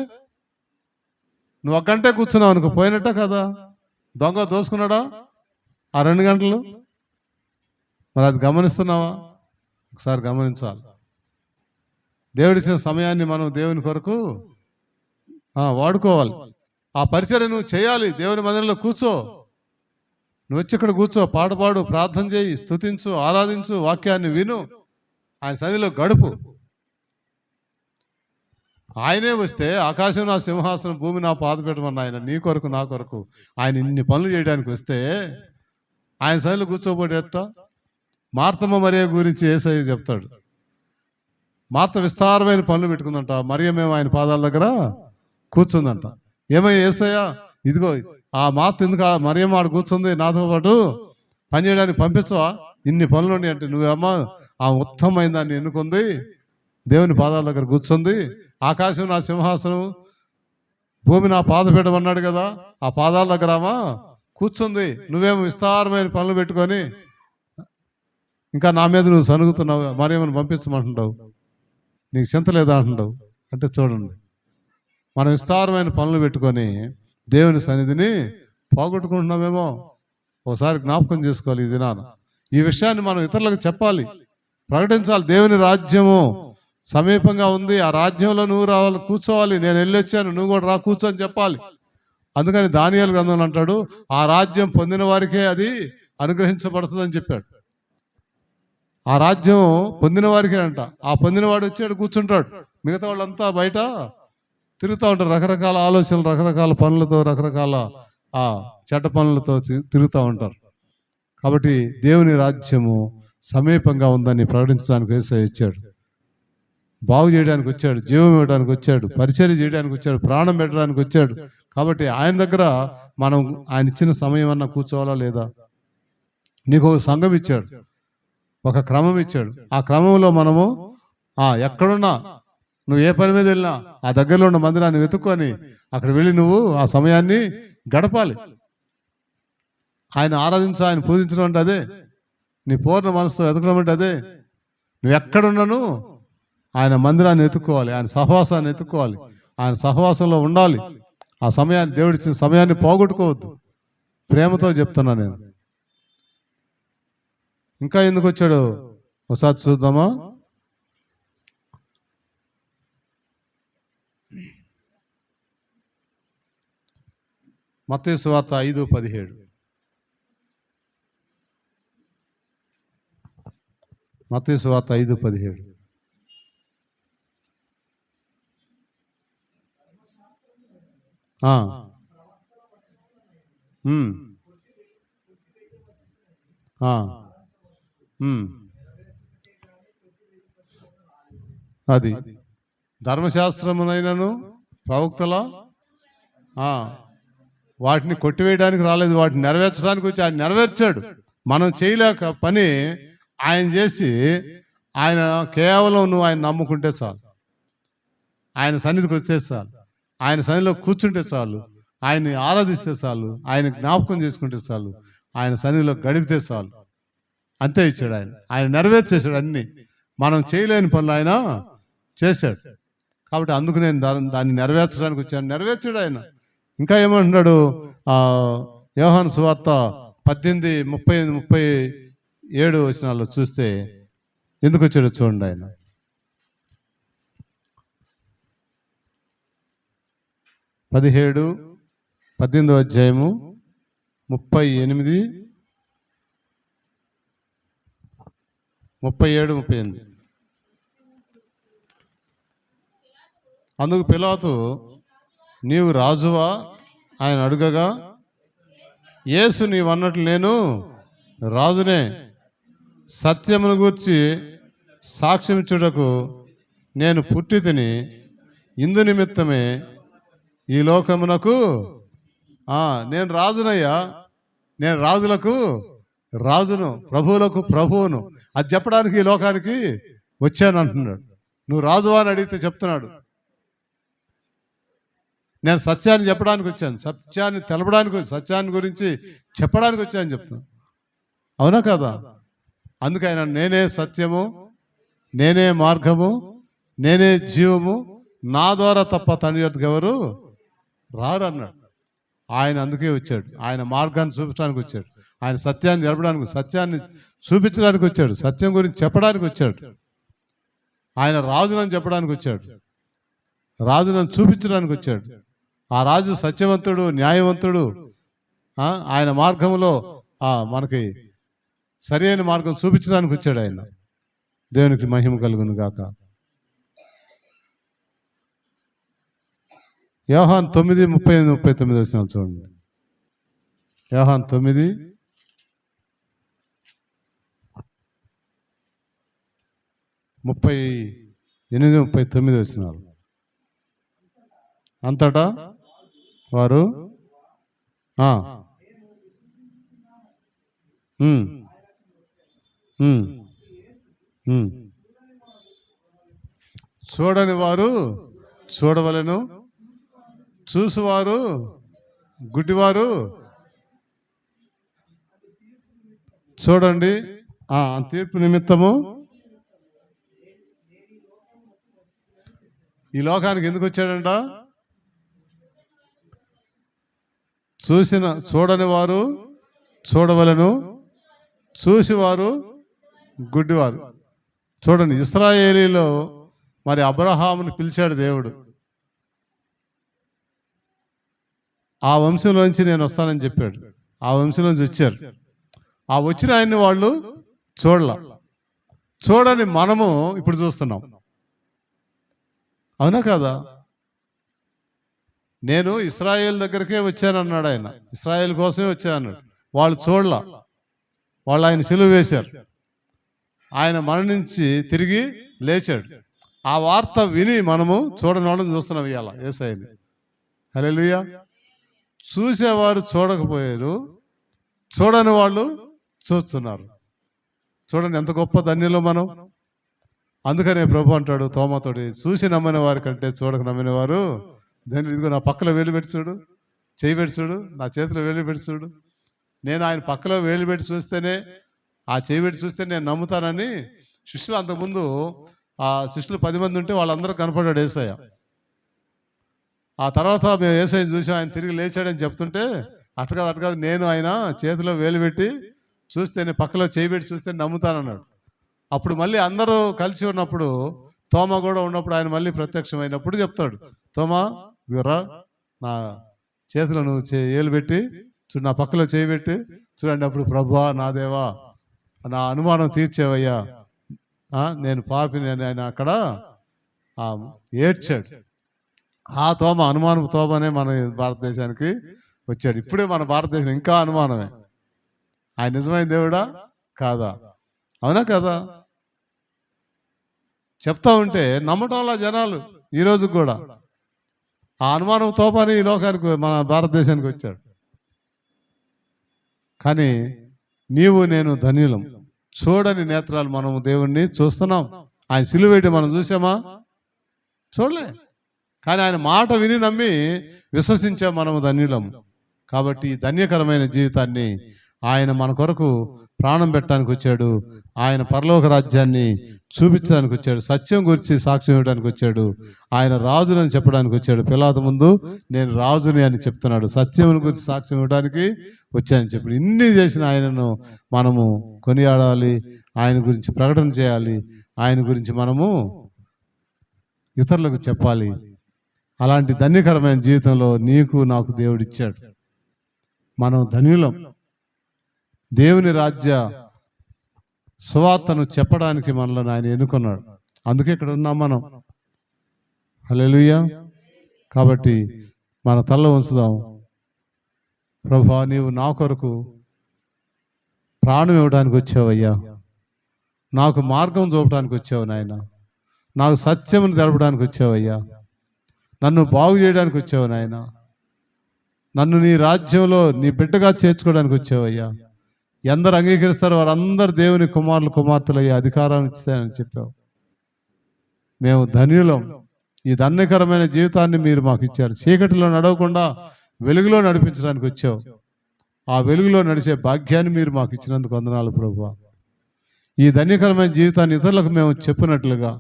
Speaker 1: నువ్వు 1 గంటే కూర్చున్నావు అనుకో, పోయినట్టే కదా. దొంగ దోసుకున్నాడా ఆ 2 గంటలు? మరి అది గమనిస్తున్నావా? ఒకసారి గమనించాలి. దేవుడిచ్చిన సమయాన్ని మనం దేవుని కొరకు వాడుకోవాలి. ఆ పరిచర్య నువ్వు చేయాలి. దేవుని మందిరంలో కూర్చో, నువ్వు వచ్చి ఇక్కడ కూర్చో, పాట పాడు, ప్రార్థన చేయి, స్తుతించు, ఆరాధించు, వాక్యాన్ని విను, ఆయన సన్నిధిలో గడుపు. ఆయనే వస్తే ఆకాశం నా సింహాసనం, భూమి నా పాదపీఠమన్న ఆయన నీ కొరకు నా కొరకు ఆయన ఇన్ని పనులు చేయడానికి వస్తే ఆయన సన్నిధిలో కూర్చోబోటి ఎట్టా? మార్తమ్మ మరియ గురించి యేసయ్య చెప్తాడు. మార్త విస్తారమైన పనులు పెట్టుకుందంట, మరియమేమో ఆయన పాదాల దగ్గర కూర్చుందంట. ఏమయ్య యేసయ్య, ఇదిగో ఆ మార్త ఎందుకు మరియమ్మ ఆడ కూర్చుంది, నాతో పాటు పని చేయడానికి పంపించవా? ఇన్ని పనులు ఉన్నాయి అంటే, నువ్వేమ్మా ఆ ఉత్తమమైన దాన్ని ఎన్నుకుంది, దేవుని పాదాల దగ్గర కూర్చుంది, ఆకాశం నా సింహాసనం, భూమి నా పాదపీఠం అన్నాడు కదా, ఆ పాదాల దగ్గర కూర్చుంది. నువ్వేమో విస్తారమైన పనులు పెట్టుకొని ఇంకా నా మీద నువ్వు సనుగుతున్నావు, మరియమ్మను పంపించమంటున్నావు, నీకు చింత లేదా అంటున్నావు. అంటే చూడండి, మనం విస్తారమైన పనులు పెట్టుకొని దేవుని సన్నిధిని పోగొట్టుకుంటున్నామేమో. ఒకసారి జ్ఞాపకం చేసుకోవాలి. ఈ దినాన ఈ విషయాన్ని మనం ఇతరులకు చెప్పాలి, ప్రకటించాలి. దేవుని రాజ్యము సమీపంగా ఉంది, ఆ రాజ్యంలో నువ్వు రావాలి, కూర్చోవాలి. నేను వెళ్ళొచ్చాను, నువ్వు కూడా రా, కూర్చో అని చెప్పాలి. అందుకని దానియేలు గ్రంథంలో అంటాడు, ఆ రాజ్యం పొందిన వారికే అది అనుగ్రహించబడుతుందని చెప్పాడు. ఆ రాజ్యం పొందిన వారికే అంట. ఆ పొందినవాడు వచ్చాడు కూర్చుంటాడు, మిగతా వాళ్ళంతా బయట తిరుగుతూ ఉంటారు. రకరకాల ఆలోచనలు, రకరకాల పనులతో, రకరకాల చెడ్డ పనులతో తిరుగుతూ ఉంటారు. కాబట్టి దేవుని రాజ్యము సమీపంగా ఉందని ప్రకటించడానికి యేసయ్య వచ్చాడు. బాగు చేయడానికి వచ్చాడు, జీవం ఇవ్వడానికి వచ్చాడు, పరిచర్య చేయడానికి వచ్చాడు, ప్రాణం పెట్టడానికి వచ్చాడు. కాబట్టి ఆయన దగ్గర మనం ఆయన ఇచ్చిన సమయం అన్నా కూర్చోవాలా లేదా? నీకు ఒక సంఘం ఇచ్చాడు, ఒక క్రమం ఇచ్చాడు. ఆ క్రమంలో మనము ఎక్కడున్నా, నువ్వు ఏ పని మీద వెళ్ళినా ఆ దగ్గరలో ఉన్న మందిరాన్ని వెతుక్కొని అక్కడ వెళ్ళి నువ్వు ఆ సమయాన్ని గడపాలి. ఆయన ఆరాధించు, ఆయన పూజించడం అంటే అదే. నీ పూర్ణ మనసుతో వెతకడం అంటే అదే. నువ్వు ఎక్కడున్నాను ఆయన మందిరాన్ని ఎత్తుక్కోవాలి, ఆయన సహవాసాన్ని ఎత్తుక్కోవాలి, ఆయన సహవాసంలో ఉండాలి. ఆ సమయాన్ని, దేవుడిచ్చిన సమయాన్ని పోగొట్టుకోవద్దు. ప్రేమతో చెప్తున్నా నేను. ఇంకా ఎందుకు వచ్చాడు ఒకసారి చూద్దామా? మత్తయి సువార్త 5:17. మత్తయి సువార్త 5:17. అది ధర్మశాస్త్రమునైనను ప్రవక్తల వాటిని కొట్టివేయడానికి రాలేదు, వాటిని నెరవేర్చడానికి వచ్చి ఆయన నెరవేర్చాడు. మనం చేయలేక పని ఆయన చేసి, ఆయన కేవలం నువ్వు ఆయన నమ్ముకుంటే చాలు, ఆయన సన్నిధికి వచ్చే చాలు, ఆయన సన్నిధిలో కూర్చుంటే చాలు, ఆయన్ని ఆరాధిస్తే చాలు, ఆయన జ్ఞాపకం చేసుకుంటే చాలు, ఆయన సన్నిధిలో గడిపితే చాలు. అంతే ఇచ్చాడు ఆయన. ఆయన నెరవేర్చేశాడు అన్ని. మనం చేయలేని పనులు ఆయన చేశాడు. కాబట్టి అందుకు నేను దాన్ని నెరవేర్చడానికి వచ్చాను. నెరవేర్చాడు ఆయన. ఇంకా ఏమంటున్నాడు? యోహాను సువార్త 18:30-37 వచనాల్లో చూస్తే ఎందుకు వచ్చాడో చూడండి. ఆయన 18వ అధ్యాయము 37-38. అందుకు పిలాతు, నీవు రాజువా ఆయన అడుగగా, యేసు నీవన్నట్లు నేను రాజునే, సత్యమును గూర్చి సాక్ష్యమిచ్చుటకు నేను పుట్టి తిని, ఇందు నిమిత్తమే ఈ లోకమునకు నేను రాజునయ్యా, నేను రాజులకు రాజును, ప్రభువులకు ప్రభువును, అది చెప్పడానికి ఈ లోకానికి వచ్చాను అంటున్నాడు. నువ్వు రాజువా అని అడిగితే చెప్తున్నాడు, నేను సత్యాన్ని చెప్పడానికి వచ్చాను, సత్యాన్ని తెలపడానికి, సత్యాన్ని గురించి చెప్పడానికి వచ్చాను చెప్తున్నాను. అవునా కదా? అందుకే ఆయన నేనే సత్యము, నేనే మార్గము, నేనే జీవము, నా ద్వారా తప్ప తండ్రి యొద్దకు ఎవరు రారు అన్నాడు. ఆయన అందుకే వచ్చాడు. ఆయన మార్గాన్ని చూపించడానికి వచ్చాడు. ఆయన సత్యాన్ని జరపడానికి, సత్యాన్ని చూపించడానికి వచ్చాడు. సత్యం గురించి చెప్పడానికి వచ్చాడు. ఆయన రాజునని చెప్పడానికి వచ్చాడు. రాజునని చూపించడానికి వచ్చాడు. ఆ రాజు సత్యవంతుడు, న్యాయవంతుడు. ఆయన మార్గంలో మనకి సరైన మార్గం చూపించడానికి వచ్చాడు ఆయన. దేవునికి మహిమ కలుగును గాక. యోహాను 9:38-39 చూడండి. యోహాను 9:38-39 అంతటా వారు చూడని వారు చూడవలెను, చూసువారు గుడ్డివారు చూడండి. తీర్పు నిమిత్తము ఈ లోకానికి ఎందుకు వచ్చాడంట? చూడని వారు చూడవలెను, చూసివారు గుడ్డివారు. చూడండి, ఇశ్రాయేలీలో మరి అబ్రహాముని పిలిచాడు దేవుడు. ఆ వంశంలోంచి నేను వస్తానని చెప్పాడు. ఆ వంశంలోంచి వచ్చారు. ఆ వచ్చిన ఆయన్ని వాళ్ళు చూడని మనము ఇప్పుడు చూస్తున్నాం. అవునా కదా? నేను ఇశ్రాయేల్ దగ్గరికే వచ్చానన్నాడు ఆయన. ఇశ్రాయేల్ కోసమే వచ్చానన్నాడు. వాళ్ళు వాళ్ళు ఆయన సిలువ వేశారు. ఆయన మరణించి తిరిగి లేచాడు. ఆ వార్త విని మనము చూడని వాళ్ళని చూస్తున్నాం ఇవాళ యేసయ్యని. హల్లెలూయా. చూసేవారు చూడకపోయారు, చూడని వాళ్ళు చూస్తున్నారు. చూడండి ఎంత గొప్ప ధన్యులు మనం. అందుకనే ప్రభు అంటాడు తోమాతోటి, చూసి నమ్మిన వారి కంటే చూడక నమ్మిన వారు ధన్యులు. ఇదిగో నా పక్కలో వేలు పెట్టి చూడు, చేయి పెట్టి చూడు, నా చేతిలో వేలు పెట్టి చూడు. నేను ఆయన పక్కలో వేలు పెట్టి చూస్తేనే, ఆ చేయి పెట్టి చూస్తే నేను నమ్ముతానని శిష్యులు అంతకుముందు ఆ శిష్యులు 10 మంది ఉంటే వాళ్ళందరూ కనపడ్డాడు యేసయ్య. ఆ తర్వాత మేము యేసయ్యని చూసాం, ఆయన తిరిగి లేచాడని చెప్తుంటే అట్కాదు నేను ఆయన చేతిలో వేలు పెట్టి చూస్తేనే, పక్కలో చేయి పెట్టి చూస్తే నమ్ముతానన్నాడు. అప్పుడు మళ్ళీ అందరూ కలిసి ఉన్నప్పుడు, తోమా కూడా ఉన్నప్పుడు ఆయన మళ్ళీ ప్రత్యక్షమైనప్పుడు చెప్తాడు, తోమా ఇవరా నా చేతిలో నువ్వు ఏలు పెట్టి చూడు, నా పక్కలో చేయి పెట్టి చూడండి. అప్పుడు ప్రభువా నా దేవా నా అనుమానం తీర్చేవయ్యా, నేను పాపిని అని ఆయన అక్కడ ఏడ్చాడు. ఆ తోమ అనుమానం తోమనే మన భారతదేశానికి వచ్చాడు. ఇప్పుడే మన భారతదేశం ఇంకా అనుమానమే. ఆయన నిజమైన దేవుడా కాదా? అవునా కదా? చెప్తా ఉంటే నమ్మటంలా జనాలు ఈరోజు కూడా. ఆ అనుమానం తోపని ఈ లోకానికి, మన భారతదేశానికి వచ్చాడు. కానీ నీవు నేను ధన్యులం. చూడని నేత్రాలు మనము దేవుణ్ణి చూస్తున్నాం. ఆయన సిలువ వేయడం మనం చూసామా? చూడలే. కానీ ఆయన మాట విని నమ్మి విశ్వసించాం, మనము ధన్యులం. కాబట్టి ఈ ధన్యకరమైన జీవితాన్ని ఆయన మన కొరకు ప్రాణం పెట్టడానికి వచ్చాడు. ఆయన పరలోక రాజ్యాన్ని చూపించడానికి వచ్చాడు. సత్యం గురించి సాక్ష్యం ఇవ్వడానికి వచ్చాడు. ఆయన రాజుని చెప్పడానికి వచ్చాడు. పిలాతు ముందు నేను రాజుని అని చెప్తున్నాడు. సత్యం గురించి సాక్ష్యం ఇవ్వడానికి వచ్చాయని చెప్పి ఇన్ని చేసిన ఆయనను మనము కొనియాడాలి. ఆయన గురించి ప్రకటన చేయాలి. ఆయన గురించి మనము ఇతరులకు చెప్పాలి. అలాంటి ధన్యకరమైన జీవితంలో నీకు నాకు దేవుడు ఇచ్చాడు. మనం ధన్యులం. దేవుని రాజ్య సువార్తను చెప్పడానికి మనల్ని ఆయన ఎన్నుకున్నాడు. అందుకే ఇక్కడ ఉన్నాం మనం. హల్లెలూయా. కాబట్టి మన తలలో ఉంచుదాం. ప్రభువా నీవు నా కొరకు ప్రాణం ఇవ్వడానికి వచ్చావయ్యా, నాకు మార్గం చూపడానికి వచ్చావు నాయన, నాకు సత్యమును తెలపడానికి వచ్చావయ్యా, నన్ను బాగు చేయడానికి వచ్చావు నాయన, నన్ను నీ రాజ్యంలో నీ బిడ్డగా చేర్చుకోవడానికి వచ్చావయ్యా. ఎందరు అంగీకరిస్తారో వారందరూ దేవుని కుమారులు కుమార్తెలు అయ్యే అధికారాన్ని ఇస్తానని చెప్పావు. మేము ధన్యులం. ఈ ధన్యకరమైన జీవితాన్ని మీరు మాకు ఇచ్చారు. చీకటిలో నడవకుండా వెలుగులో నడిపించడానికి వచ్చావు. ఆ వెలుగులో నడిచే భాగ్యాన్ని మీరు మాకు ఇచ్చినందుకు వందనాలు ప్రభువా. ఈ ధన్యకరమైన జీవితాన్ని ఇతరులకు మేము చెప్పినట్లుగా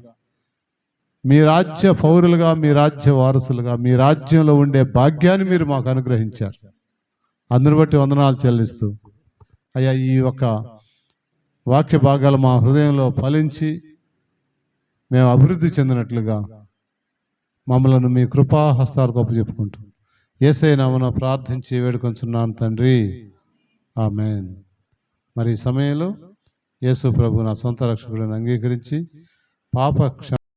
Speaker 1: మీ రాజ్య పౌరులుగా, మీ రాజ్య వారసులుగా, మీ రాజ్యంలో ఉండే భాగ్యాన్ని మీరు మాకు అనుగ్రహించారు. అందుని బట్టి వందనాలు చెల్లిస్తూ అయ్యా, ఈ యొక్క వాక్య భాగాలు మా హృదయంలో ఫలించి మేము అభివృద్ధి చెందినట్లుగా మమ్మలను మీ కృపా హస్తాలకు అప్పచెప్పుకుంటూ యేసయ్య నామమున ప్రార్థించి వేడుకొంచున్నాను తండ్రి, ఆమేన్. మరి ఈ సమయంలో యేసు ప్రభు నా సొంత రక్షకుడిని అంగీకరించి పాప